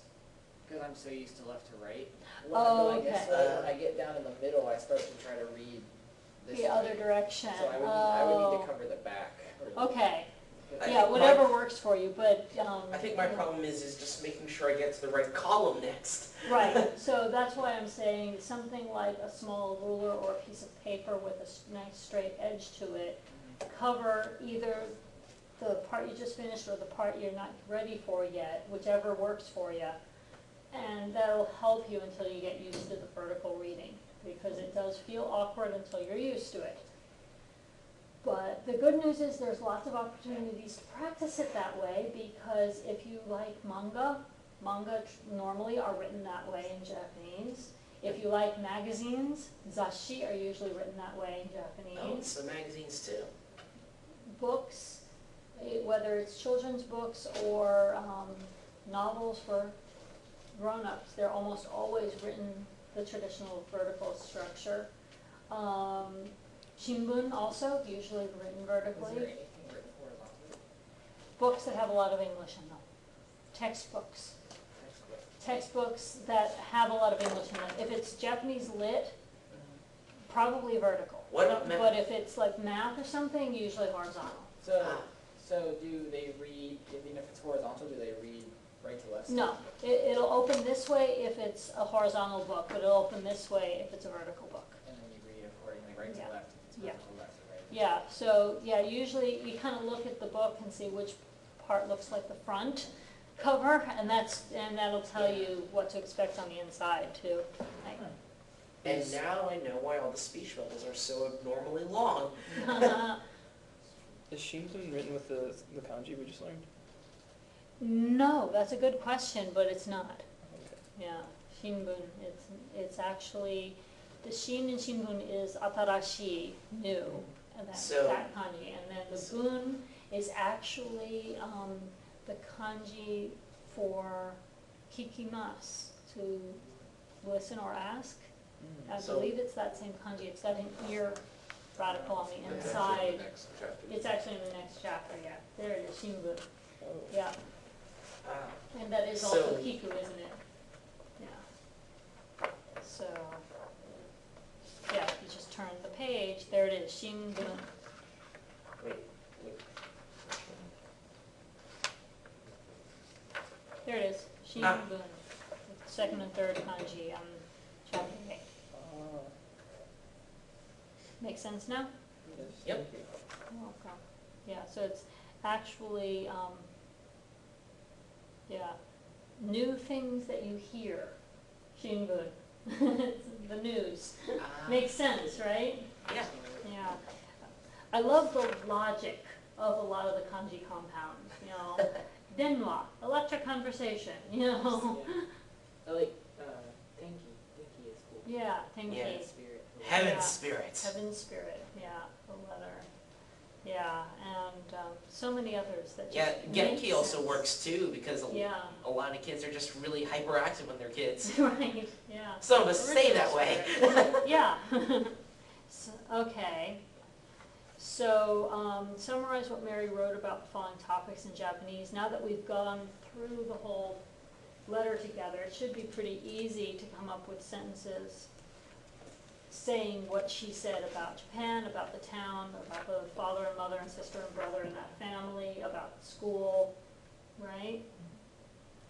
because I'm so used to left to right. Oh, When I get okay. when I get down in the middle, I start to try to read this The way. other direction. So I would need to cover the back. Okay, I yeah, think whatever works for you, but, I think my problem is just making sure I get to the right column next. right, so that's why I'm saying something like a small ruler or a piece of paper with a nice straight edge to it. Cover either the part you just finished or the part you're not ready for yet, whichever works for you. And that'll help you until you get used to the vertical reading, because it does feel awkward until you're used to it. But the good news is there's lots of opportunities to practice it that way, because if you like manga normally are written that way in Japanese. If you like magazines, zashi are usually written that way in Oh, Japanese. it's the magazines too. Books, whether it's children's books or novels for grown-ups, they're almost always written the traditional vertical structure. Shimbun also, usually written Is there vertically. anything written horizontally? Books that have a lot of English in them. Textbooks. textbooks that have a lot of English in them. If it's Japanese lit, probably vertical. What about math? But if it's like math or something, usually horizontal. So do they read, even if it's horizontal, do they read right to left? No, it'll open this way if it's a horizontal book, but it'll open this way if it's a vertical book. And then you read accordingly right Yeah. to left, if it's Yeah. vertical left to right. Yeah, so, yeah, usually you kind of look at the book and see which part looks like the front cover, and that'll tell you what to expect on the inside too. And now I know why all the speech bubbles are so abnormally long. Is Shinbun written with the kanji we just learned? No, that's a good question, but it's not. Okay. Yeah, Shinbun, it's actually, the Shin in Shinbun is atarashi, new, and that kanji. And then the bun is actually the kanji for kikimasu, to listen or ask. I So- believe it's that same kanji. It's got an ear radical on the That's inside. actually the next chapter. It's actually in the next chapter, yeah. There it is, Shinbun. Oh. Yeah, Ah. and that is So- also kiku, isn't it? Yeah. So, yeah, if you just turn the page, there it is, Shinbun. Wait. There it is, Shinbun. Second and third kanji on chapter 8. Make sense now? Yes, Yep. thank you. You're welcome. Yeah, so it's actually, new things that you hear, Shinbun. It's the news. Makes sense, right? Yeah. Yeah. I love the logic of a lot of the kanji compounds, you know. Denwa, electric conversation, you know. I like, Tenki. Tenki is cool. Yeah, tenki. Yeah. Spirit. Heaven Yeah. spirits. Heaven spirit, yeah, the letter. Yeah, and so many others that Yeah, just make Genki also sense. works too, because Yeah, a lot of kids are just really hyperactive when they're kids. right, yeah. Some of us stay Original that way. spirit. Yeah. Okay. So, summarize what Mary wrote about the following topics in Japanese. Now that we've gone through the whole letter together, it should be pretty easy to come up with sentences saying what she said about Japan, about the town, about the father and mother and sister and brother in that family, about school, right?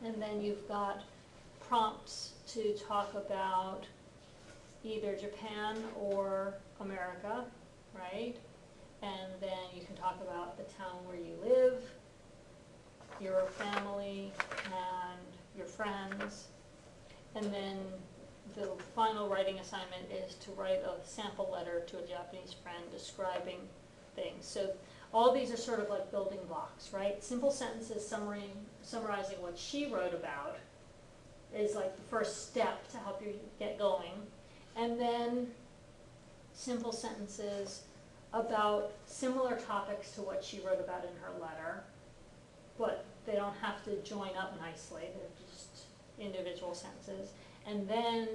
And then you've got prompts to talk about either Japan or America, right? And then you can talk about the town where you live, your family, and your friends. And then the final writing assignment is to write a sample letter to a Japanese friend describing things. So all these are sort of like building blocks, right? Simple sentences summarizing what she wrote about is like the first step to help you get going. And then simple sentences about similar topics to what she wrote about in her letter, but they don't have to join up nicely, they're just individual sentences. And then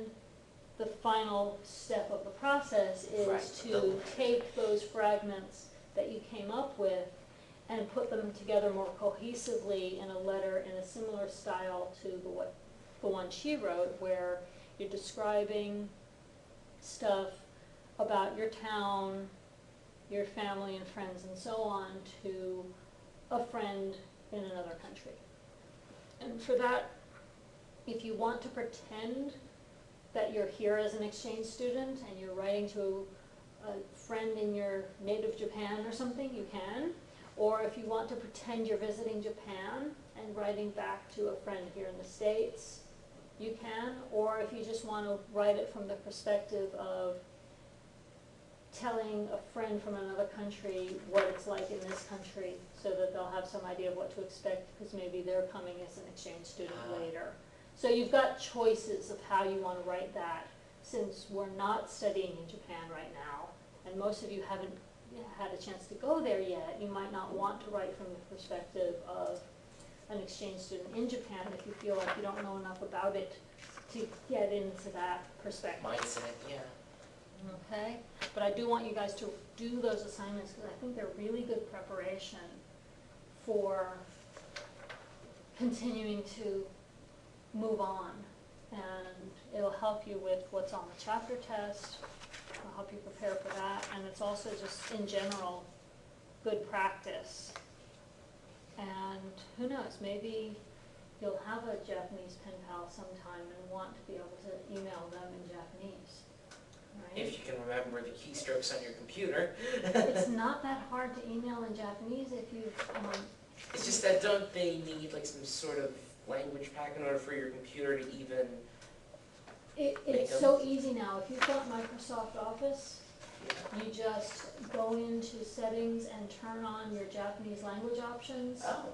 the final step of the process is Right. to take those fragments that you came up with and put them together more cohesively in a letter in a similar style to the one she wrote, where you're describing stuff about your town, your family and friends and so on to a friend in another country. And for that, if you want to pretend that you're here as an exchange student and you're writing to a friend in your native Japan or something, you can. Or if you want to pretend you're visiting Japan and writing back to a friend here in the States, you can. Or if you just want to write it from the perspective of telling a friend from another country what it's like in this country so that they'll have some idea of what to expect because maybe they're coming as an exchange student later. So you've got choices of how you want to write that, since we're not studying in Japan right now, and most of you haven't had a chance to go there yet. You might not want to write from the perspective of an exchange student in Japan if you feel like you don't know enough about it to get into that perspective. Mindset, yeah. Okay, but I do want you guys to do those assignments because I think they're really good preparation for continuing to move on. And it'll help you with what's on the chapter test, it'll help you prepare for that, and it's also just in general good practice. And who knows, maybe you'll have a Japanese pen pal sometime and want to be able to email them in Japanese, right? If you can remember the keystrokes on your computer. It's not that hard to email in Japanese if you've, It's just that don't they need like some sort of language pack in order for your computer to even... it's so easy now. If you've got Microsoft Office, you just go into settings and turn on your Japanese language options, Oh,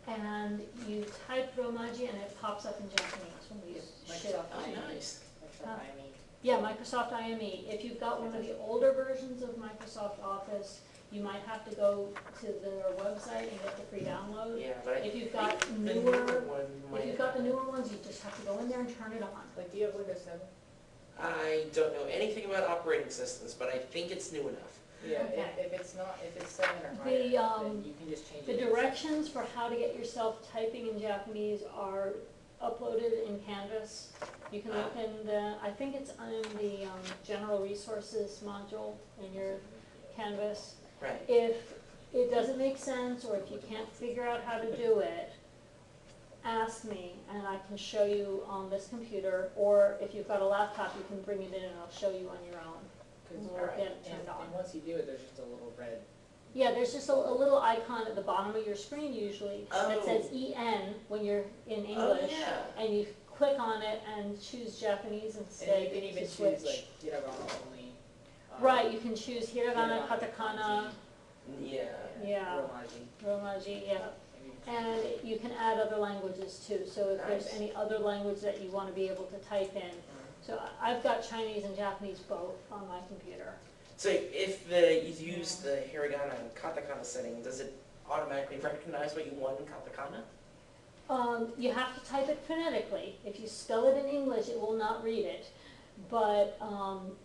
and you type Romaji and it pops up in Japanese when you ship. Microsoft oh, IME. nice. Microsoft IME. Yeah, Microsoft IME. If you've got one of the older versions of Microsoft Office, you might have to go to their website and get the free download. Yeah, but I If you've got think the newer, one if might you've got the have- newer ones, you just have to go in there and turn it on. Like, do you have Windows 7? I don't know anything about operating systems, but I think it's new enough. Yeah, Okay. if it's not, if it's 7 or higher, The, then you can just change The it. directions for how to get yourself typing in Japanese are uploaded in Canvas. You can look in the, I think it's in the general resources module in your Canvas. Right. If it doesn't make sense, or if you can't figure out how to do it, ask me and I can show you on this computer, or if you've got a laptop, you can bring it in and I'll show you on your own. Cause, We'll get it turned on. and once you do it, there's just a little red. Yeah, there's just a little icon at the bottom of your screen usually that Oh. says EN when you're in Oh, English. yeah. And you click on it and choose Japanese And instead you can to even switch. choose like hiragana only. Right, you can choose hiragana, katakana, Yeah. yeah, Romaji. romaji, yeah. And you can And you can add other languages too, so if there's Nice. any other language that you want to be able to type in. So I've got Chinese and Japanese both on my computer. So if you use the hiragana and katakana setting, does it automatically recognize what you want in katakana? You have to type it phonetically. If you spell it in English, it will not read it. But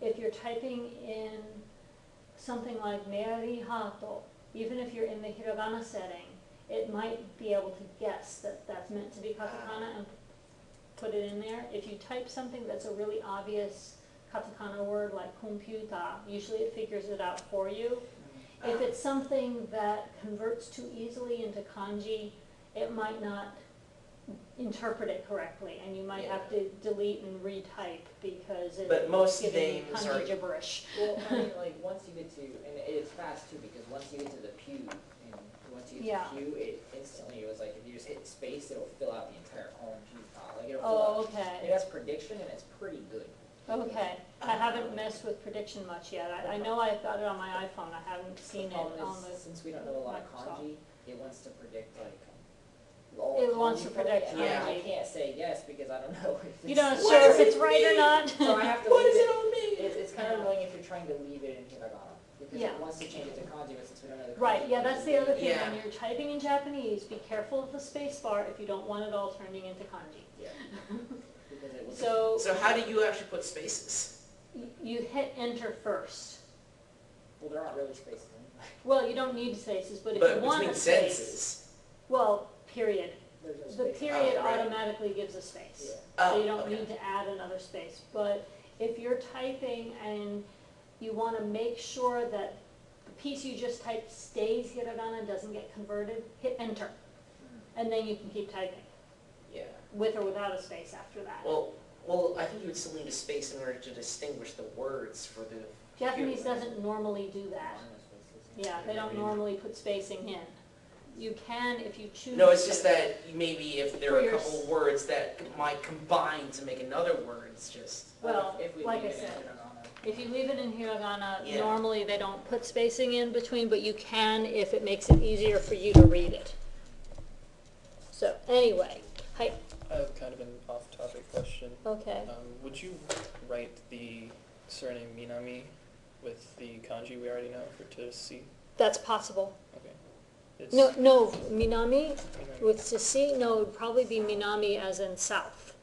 if you're typing in something like Meari Hato, even if you're in the hiragana setting, it might be able to guess that that's meant to be katakana and put it in there. If you type something that's a really obvious katakana word like computer, usually it figures it out for you. If it's something that converts too easily into kanji, it might not interpret it correctly, and you might have to delete and retype because But most it's giving you names kanji are- gibberish. Well, I mean, like, once you get to, and it's fast too, because once you get to the pew, and once you get Yeah. to pew, it instantly, it was like, if you just hit space, it'll fill out the entire home pew file, like, it'll fill Oh, out. It okay, has prediction, and it's pretty good. okay. I haven't messed with prediction much yet. I know I've got it on my iPhone, I haven't seen The it problem on is, the, since we don't know a lot of Microsoft. kanji, it wants to predict, like, all It wants kanji to for me, predict and kanji. I can't say yes, because I don't know if it's. you're not What sure does if it's it right or mean? not. So I have to What leave does it it, all mean? it's kind of annoying if you're trying to leave it in hiragana, because Yeah. it wants to change it to kanji, but since we don't know the kanji. Right, yeah, that's the other thing, Yeah. when you're typing in Japanese, be careful of the space bar if you don't want it all turning into kanji. Yeah. Because it will. So, So how do you actually put spaces? you hit enter first. Well, they're not really spaces anyway. Well, you don't need spaces, but if But you want between a space, sentences. well, period. There's no The space. period Oh, right. automatically gives a space. Yeah. So Oh, you don't okay. need to add another space. But if you're typing and you want to make sure that the piece you just typed stays hiragana and doesn't get converted, hit enter. And then you can keep typing, Yeah. with or without a space after that. Well, I think you would still need a space in order to distinguish the words for the. Japanese computer. doesn't normally do that. Yeah, they don't normally put spacing in. You can if you choose to. No, it's just that maybe if there For are a your couple of words that might combine to make another word, it's just. Well, If we like I leave it in said, hiragana. if you leave it in hiragana, Yeah. normally they don't put spacing in between, but you can if it makes it easier for you to read it. So, anyway, hi, I have kind of an off-topic question. okay. Would you write the surname Minami with the kanji we already know for to see? That's possible. Okay. It's No, Minami Minami. with to see, no, it would probably be Minami as in south.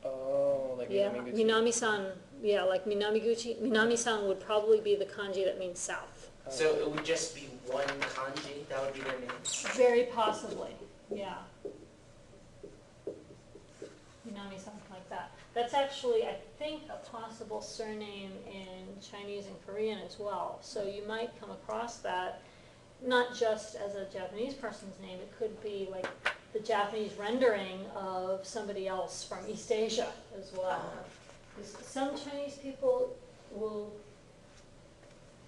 Oh, like Yeah, Minami-guchi. Minami-san, yeah, like Minamiguchi. Minami-san would probably be the kanji that means south. Oh. So it would just be one kanji, that would be their name. Very possibly, yeah. County, something like that. That's actually, I think, a possible surname in Chinese and Korean as well. So you might come across that, not just as a Japanese person's name, it could be like the Japanese rendering of somebody else from East Asia as well. Some Chinese people will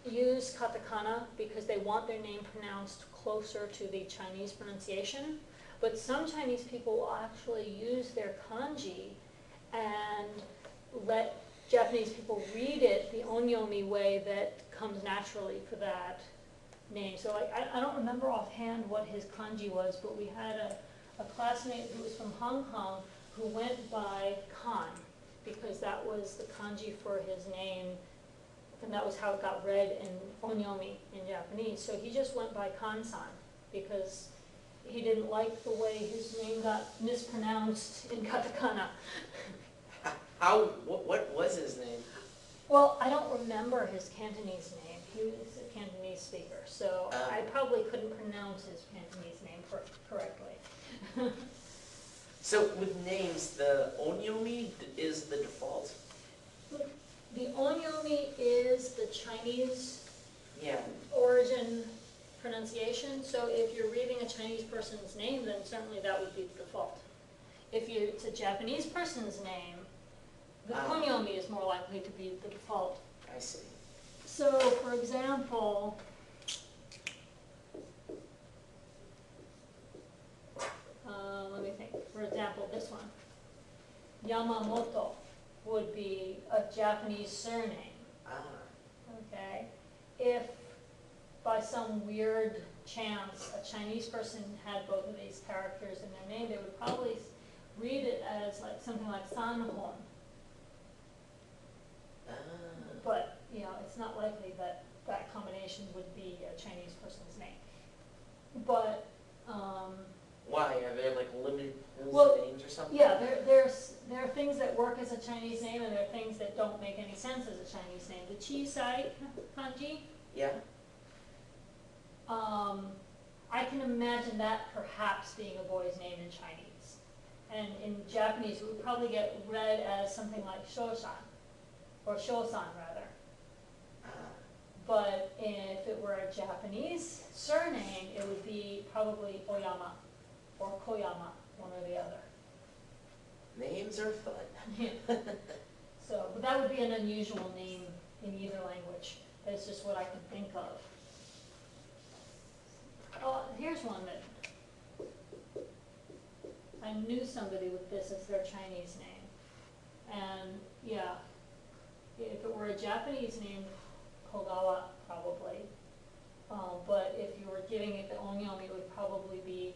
use katakana because they want their name pronounced closer to the Chinese pronunciation, but some Chinese people will actually use their kanji and let Japanese people read it the onyomi way that comes naturally for that name. So I don't remember offhand what his kanji was, but we had a classmate who was from Hong Kong who went by Kan, because that was the kanji for his name, and that was how it got read in onyomi in Japanese. So he just went by Kan-san because he didn't like the way his name got mispronounced in katakana. What was his name? Well, I don't remember his Cantonese name. He was a Cantonese speaker, so I probably couldn't pronounce his Cantonese name correctly. So with names, the onyomi is the default? The onyomi is the Chinese Yeah. origin pronunciation, so if you're reading a Chinese person's name, then certainly that would be the default. If it's a Japanese person's name, the kunyomi is more likely to be the default. I see. So, for example, let me think. For example, this one, Yamamoto would be a Japanese surname. Okay, if by some weird chance a Chinese person had both of these characters in their name, they would probably read it as like something like Sanhon. But you know, it's not likely that that combination would be a Chinese person's name. But Why? Are there like limited pools Well, of names or something? yeah, there are things that work as a Chinese name, and there are things that don't make any sense as a Chinese name. The Chisai kanji, Yeah. I can imagine that perhaps being a boy's name in Chinese. And in Japanese, it would probably get read as something like Shoshan, or Shosan rather. But if it were a Japanese surname, it would be probably Oyama or Koyama, one or the other. Names are fun. So, but that would be an unusual name in either language. That's just what I could think of. Oh, here's one that I knew somebody with this as their Chinese name. And yeah, if it were a Japanese name, Kogawa probably. But if you were giving it the onyomi, it would probably be,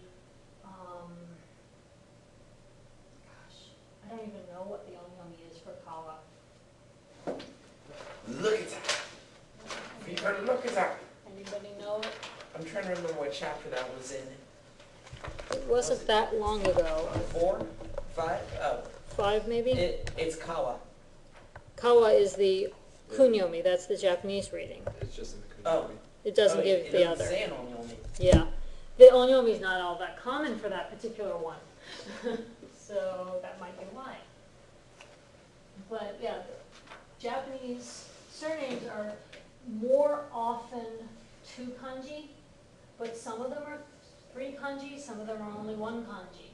I don't even know what the onyomi is for Kawa. Look at that. Peter, look at that. Anybody know it? I'm trying to remember what chapter that was in. It wasn't that long ago. 4? 5? Oh. 5 maybe? It's Kawa. Kawa is the kunyomi, that's the Japanese reading. It's just in the Oh. community. It doesn't give it the doesn't other. say an onyomi. Yeah. The onyomi is not all that common for that particular one. So that might be why. But yeah, Japanese surnames are more often 2 kanji, but some of them are 3 kanji, some of them are only 1 kanji.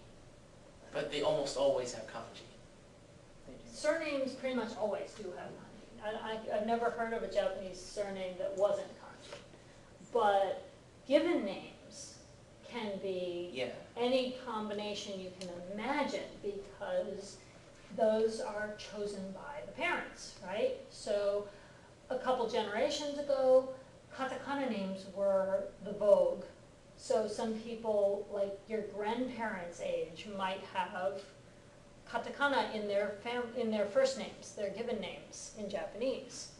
But they almost always have kanji. Surnames pretty much always do have kanji. I've never heard of a Japanese surname that wasn't kanji. But given names can be Yeah. any combination you can imagine, because those are chosen by the parents, right? So a couple generations ago, katakana names were the vogue. So some people, like your grandparents' age, might have katakana in their first names, their given names in Japanese.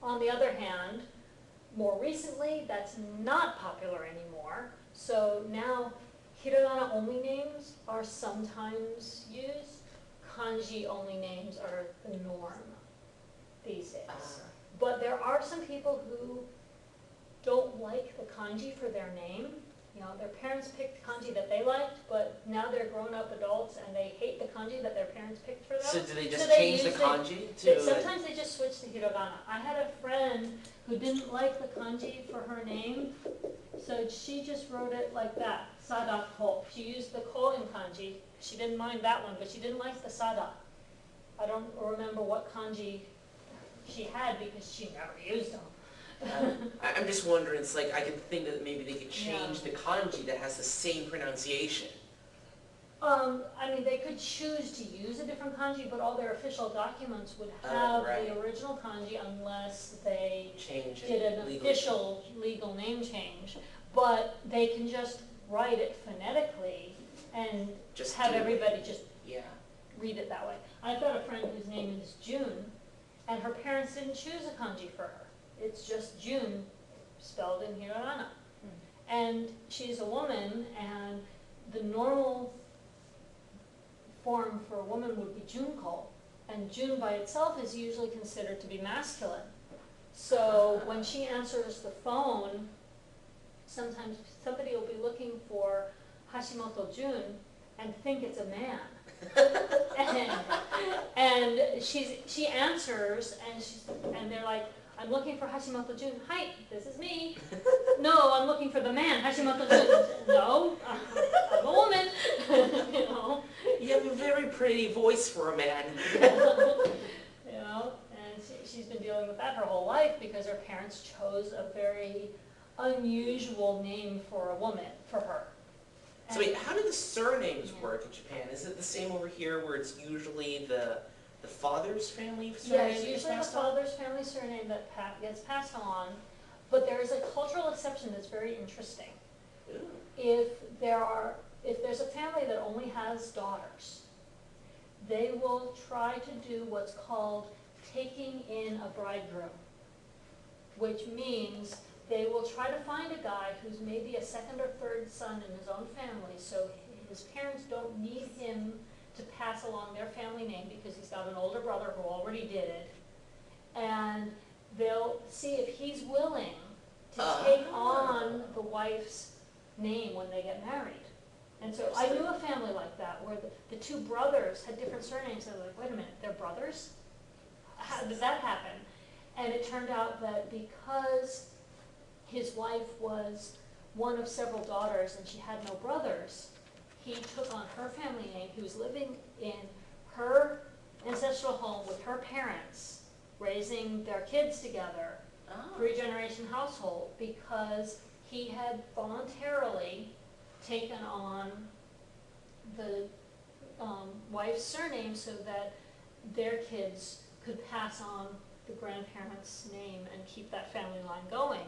On the other hand, more recently, that's not popular anymore. So now hiragana only names are sometimes used. Kanji only names are the norm these days. But there are some people who don't like the kanji for their name, you know, their parents picked kanji that they liked, but now they're grown-up adults and they hate the kanji that their parents picked for them. So do they just So they change the use kanji Sometimes they just switch to hiragana. I had a friend who didn't like the kanji for her name, so she just wrote it like that, sada ko. She used the ko in kanji. She didn't mind that one, but she didn't like the sada. I don't remember what kanji she had because she never used them. I'm just wondering, it's like, I can think that maybe they could change the kanji that has the same pronunciation. I mean, they could choose to use a different kanji, but all their official documents would have right. the original kanji unless they Change it did an legally. official legal name change. But they can just write it phonetically and Just have do it. everybody just Yeah. read it that way. I've got a friend whose name is June, and her parents didn't choose a kanji for her. It's just June, spelled in hiragana. And she's a woman, and the normal form for a woman would be Junko, and June by itself is usually considered to be masculine. So when she answers the phone, sometimes somebody will be looking for Hashimoto Jun and think it's a man. and she answers, and they're like, I'm looking for Hashimoto Jun. Hi, this is me. No, I'm looking for the man, Hashimoto Jun. No, I'm a woman. You know. You have a very pretty voice for a man. You know, and she's been dealing with that her whole life because her parents chose a very unusual name for a woman, for her. So wait, how do the surnames work in Japan? Is it the same over here where it's usually the father's family surname? Yeah, it's usually the father's family surname that gets passed on, but there is a cultural exception that's very interesting. Ooh. If there's a family that only has daughters, they will try to do what's called taking in a bridegroom, which means they will try to find a guy who's maybe a second or third son in his own family, so his parents don't need him to pass along their family name because he's got an older brother who already did it. And they'll see if he's willing to take on the wife's name when they get married. And so I knew a family like that where the two brothers had different surnames. And they're like, wait a minute, they're brothers? How did that happen? And it turned out that because his wife was one of several daughters and she had no brothers, he took on her family name. He was living in her ancestral home with her parents, raising their kids together, three-generation household, because he had voluntarily taken on the wife's surname so that their kids could pass on the grandparents' name and keep that family line going.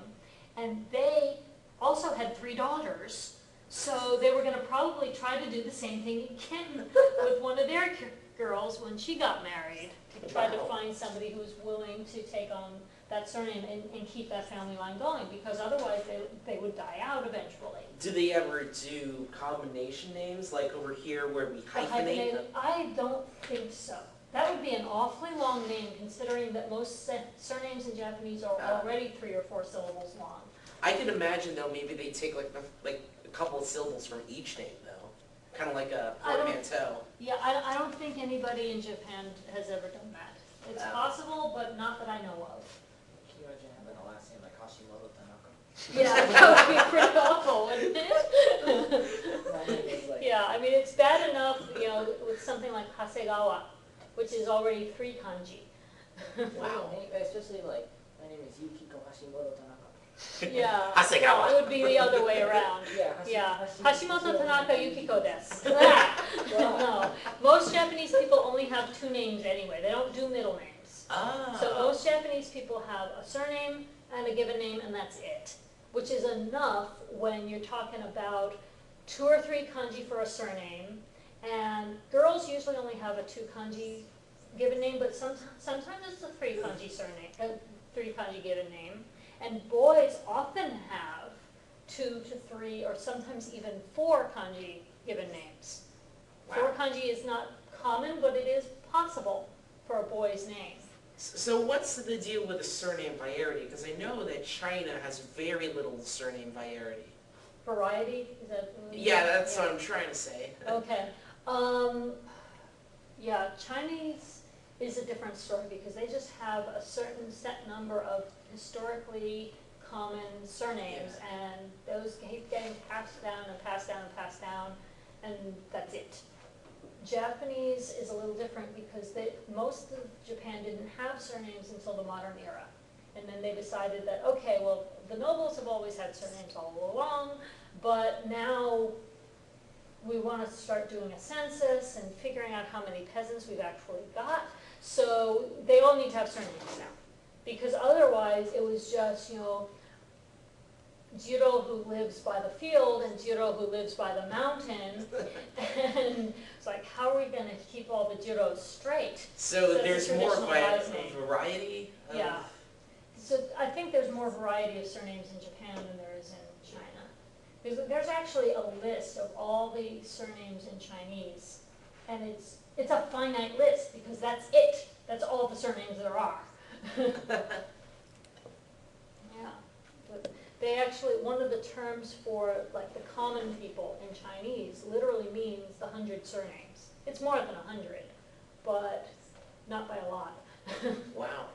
And they also had 3 daughters, so they were going to probably try to do the same thing again with one of their girls when she got married, to try to find somebody who was willing to take on that surname and keep that family line going, because otherwise they would die out eventually. Do they ever do combination names, like over here where we hyphenate them? I don't think so. That would be an awfully long name, considering that most surnames in Japanese are already 3 or 4 syllables long. I can imagine though, maybe they take like a couple of syllables from each name though, kind of like a portmanteau. Yeah, I don't think anybody in Japan has ever done that. It's possible, but not that I know of. Can you imagine having a last name like Hashimoto Tanaka? Yeah, that would be pretty awful, wouldn't it? My name is like, Yeah, I mean, it's bad enough, you know, with something like Hasegawa, which is already 3 kanji. wow. Especially like, my name is Yukiko Hashimoto Tanaka. Yeah, Hasegawa. no, it would be the other way around. Yeah, Hashimoto Tanaka Yukiko desu. No, most Japanese people only have 2 names anyway. They don't do middle names. So most Japanese people have a surname and a given name, and that's it. Which is enough when you're talking about 2 or 3 kanji for a surname. And girls usually only have a 2 kanji given name, but sometimes it's a 3 kanji surname, 3 kanji given name. And boys often have 2 to 3 or sometimes even 4 kanji given names. Wow. 4 kanji is not common, but it is possible for a boy's name. So what's the deal with the surname variety? Because I know that China has very little surname variety. variety, is that? Yeah, that's what I'm trying to say. Okay. Yeah, Chinese is a different story because they just have a certain set number of historically common surnames, and those keep getting passed down and passed down and passed down, and that's it. Japanese is a little different because most of Japan didn't have surnames until the modern era. And then they decided that, okay, well, the nobles have always had surnames all along, but now we want to start doing a census and figuring out how many peasants we've actually got. So they all need to have surnames now. Because otherwise it was just, Jiro who lives by the field and Jiro who lives by the mountain. And it's like, how are we going to keep all the Jiros straight? So That's there's a more traditional variety? Yeah. So I think there's more variety of surnames in Japan than there is in China. There's actually a list of all the surnames in Chinese, and it's a finite list because that's it. That's all the surnames there are. Yeah. But they actually, one of the terms for like the common people in Chinese literally means the 100 surnames. It's more than 100, but not by a lot. Wow.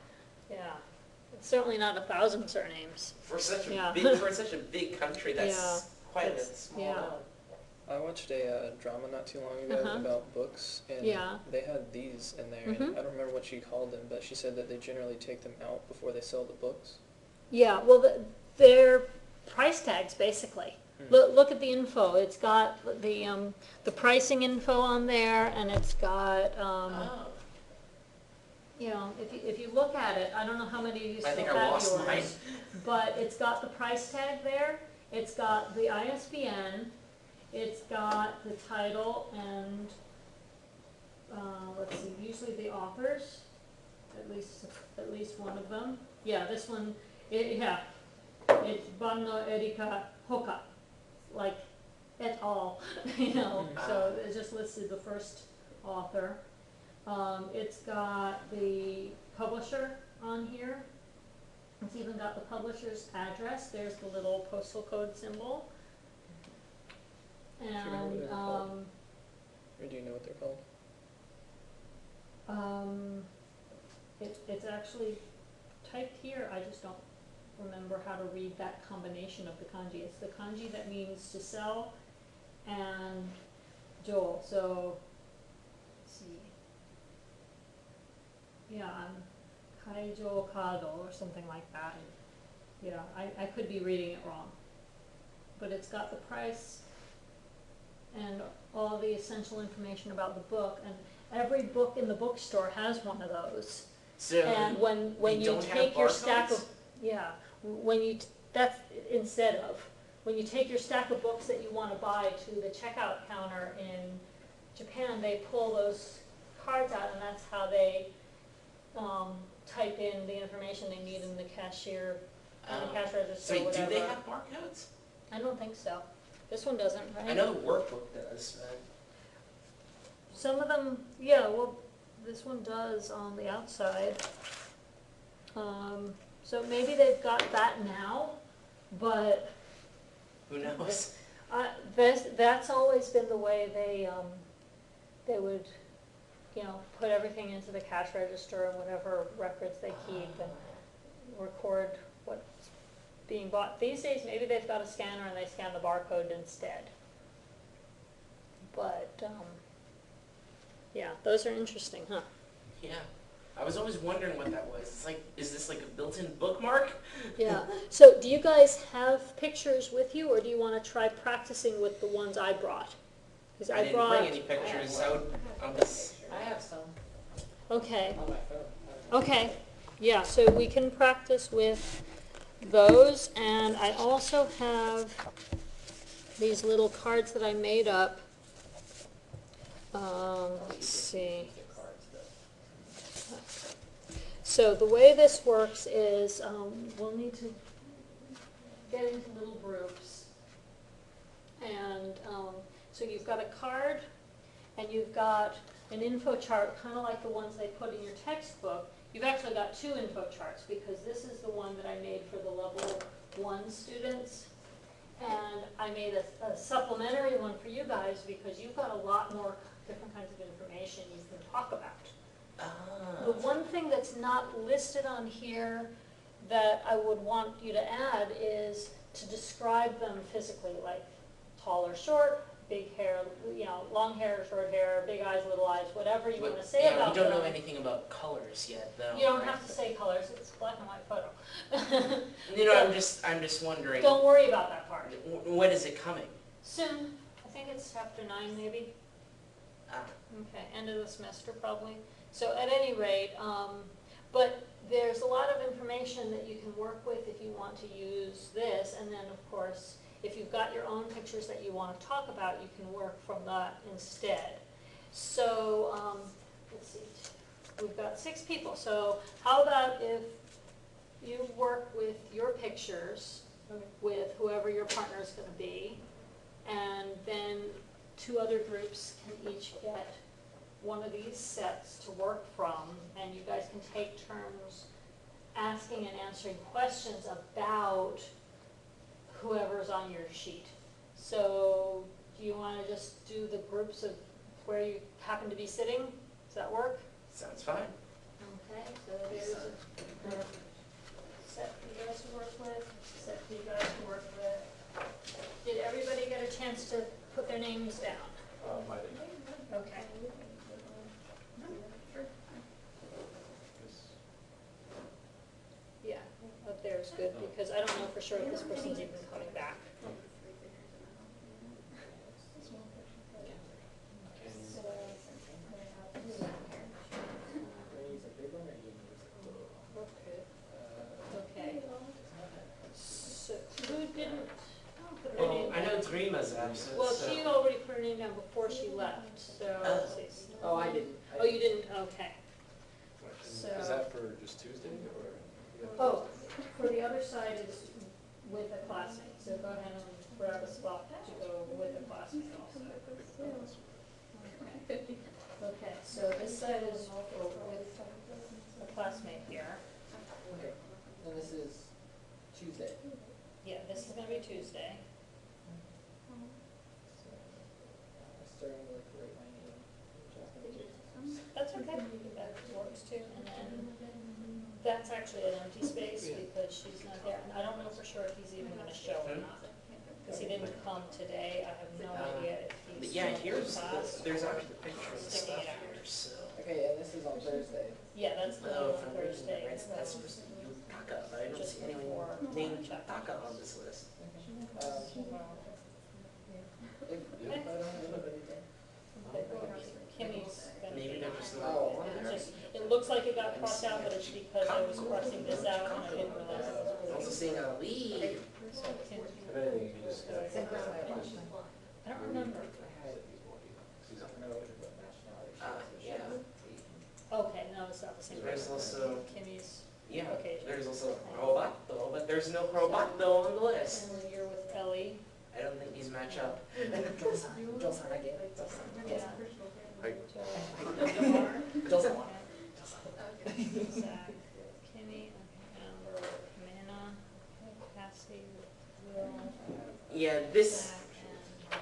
Yeah. It's certainly not 1,000 surnames. For such a Yeah. big country, that's quite a small amount. I watched a drama not too long ago Uh-huh. about books, and Yeah. they had these in there, Mhm. and I don't remember what she called them, but she said that they generally take them out before they sell the books. Yeah, well, they're price tags, basically. Hmm. Look at the info. It's got the pricing info on there, and it's got, Oh. if you look at it, I don't know how many of you still I think have I lost yours, mine. but it's got the price tag there. It's got the ISBN. It's got the title and, let's see, usually the authors, at least one of them. Yeah, this one, it's Banno Erika Hoka, like et al. So it just listed the first author. It's got the publisher on here. It's even got the publisher's address. There's the little postal code symbol. Do you know what they're called? Or do you know what they're called? It's actually typed here. I just don't remember how to read that combination of the kanji. It's the kanji that means to sell and jo. So let's see. Yeah, kaijo kado or something like that. Yeah, I could be reading it wrong. But it's got the price and all the essential information about the book, and every book in the bookstore has one of those. So And when you take your stack of, when you take your stack of books that you want to buy to the checkout counter in Japan, they pull those cards out, and that's how they type in the information they need in the cashier, in the cash register, so whatever. do they have barcodes? I don't think so. This one doesn't, right? I know the workbook does. Some of them, yeah, well, this one does on the outside. So maybe they've got that now, but Who knows? that's always been the way they would, put everything into the cash register and whatever records they keep and record what's being bought. These days, maybe they've got a scanner and they scan the barcode instead. But, yeah, those are interesting, huh? Yeah. I was always wondering what that was. It's like, is this like a built-in bookmark? Yeah. So do you guys have pictures with you, or do you want to try practicing with the ones I brought? Because I didn't bring any pictures. I have some Okay. on my phone. Okay. Yeah. So we can practice with those, and I also have these little cards that I made up. Let's see. So the way this works is we'll need to get into little groups. And so you've got a card and you've got an info chart, kind of like the ones they put in your textbook. You've actually got two info charts because this is the one that I made for the level 1 students. And I made a supplementary one for you guys because you've got a lot more different kinds of information you can talk about. The one thing that's not listed on here that I would want you to add is to describe them physically, like tall or short, big hair, long hair, short hair, big eyes, little eyes, whatever you want to say Yeah, about we don't them. know anything about colors yet, though. You don't right? have to say colors, it's a black and white photo. I'm just wondering. Don't worry about that part. When is it coming? Soon, I think it's chapter 9 maybe. Okay, end of the semester probably. So at any rate, but there's a lot of information that you can work with if you want to use this, and then of course, if you've got your own pictures that you want to talk about, you can work from that instead. So, let's see, we've got 6 people, so how about if you work with your pictures with whoever your partner is going to be, and then 2 other groups can each get one of these sets to work from, and you guys can take turns asking and answering questions about whoever's on your sheet. So do you want to just do the groups of where you happen to be sitting? Does that work? Sounds fine. Okay, so there's a set for you guys to work with, set for you guys to work with. Did everybody get a chance to put their names down? Okay. Yeah, up there is good, because I don't know for sure if this person's even coming back. Okay. So, who didn't put their name I down? know Dreama's absent. Well, so. she already put her name down before she left, so, let's see. Oh, I didn't. Oh, you didn't, okay. So- Is that for just Tuesday or? Oh, for the other side is with a classmate, so go ahead and grab a spot to go with a classmate also. Okay, so this side is with a classmate here. Okay, and this is Tuesday. Yeah, this is gonna be Tuesday. So, starting to like write my name. That's okay, that works too. And then that's actually an empty space because she's not there. And I don't know for sure if he's even gonna show or not. Because he didn't come today, I have no idea if But he's. yeah, in here's class there's or actually the picture of the sticking stuff it out. here. So. Okay, and this is on Thursday. Yeah, that's the Oh, one on from Thursday. That's supposed to be Taka, but I don't Just see anyone before named chapter. Taka on this list. If I don't have anything. Kimmy's gonna Maybe be. they're just not Oh, It's there. just, it looks like it got crossed out, but it's because I was crossing this out and I didn't realize it was Also really. seeing a lead. So Kim- If anything, you can just. I don't remember. Yeah. Okay, no, it's not the same. There's person. also Kimmy's, yeah. Okay. There's also Robato, but there's no Robato on the list. and then you're with Ellie. I don't think these match up. Josan again. Yeah. Hi. Josan. Zach, Kimmy, Amber, Manna, Cassie, Will, Yeah, this Zach, and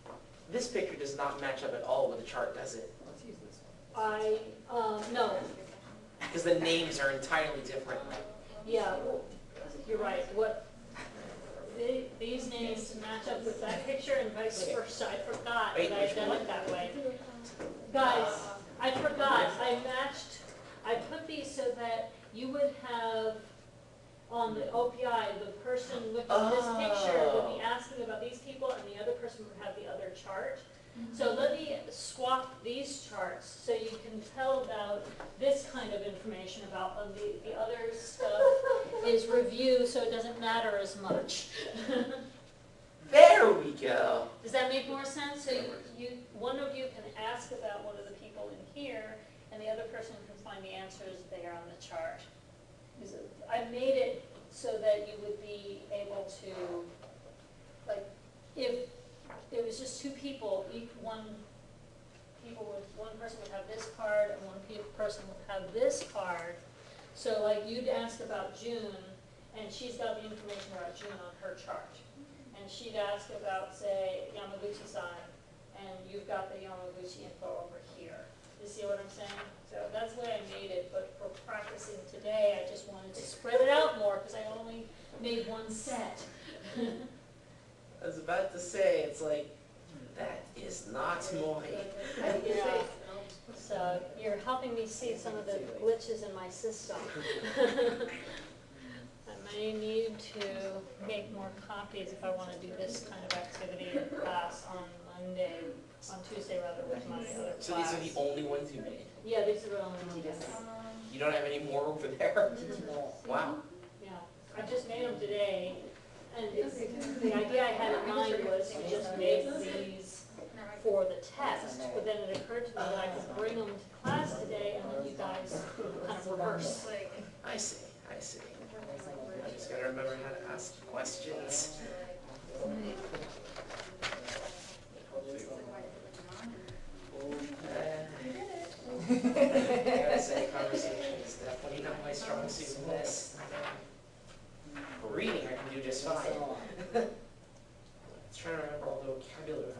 Ryan. this picture does not match up at all with the chart, does it? Let's use this one. No, Because the names are entirely different. yeah, you're right, these names match up with that picture and vice versa, I forgot Wait, that I which done one? it that way. Guys, I forgot, I put these so that you would have, on the OPI, the person looking at this picture would be asking about these people and the other person would have the other chart. So let me swap these charts so you can tell about this kind of information about them. The other stuff is review, so it doesn't matter as much. There we go. Does that make more sense? So one of you can ask about one of the people in here, and the other person can find the answers there on the chart. I made it so that you would be able to, like, if there was just 2 people, one person would have this card and one person would have this card. So like you'd ask about June, and she's got the information about June on her chart. And she'd ask about, say, Yamaguchi-san, and you've got the Yamaguchi info over here. You see what I'm saying? So that's the way I made it, but for practicing today, I just wanted to spread it out more, because I only made one set. I was about to say, it's like, that is not moi. Yeah. So you're helping me see some of the glitches in my system. I may need to make more copies if I want to do this kind of activity in class on Monday, on Tuesday rather, with my other class. So these are the only ones you made? Yeah, these are the only ones. You don't have any more over there? Wow. Yeah, I just made them today, and the idea I had in mind was to just make these for the test, but then it occurred to me that I could bring them to class today, and then you guys kind of reverse. I see, I see. I just gotta remember how to ask questions. I gotta say, conversation is definitely not my strong suit in this. For reading, I can do just fine. Let's try to remember all the vocabulary.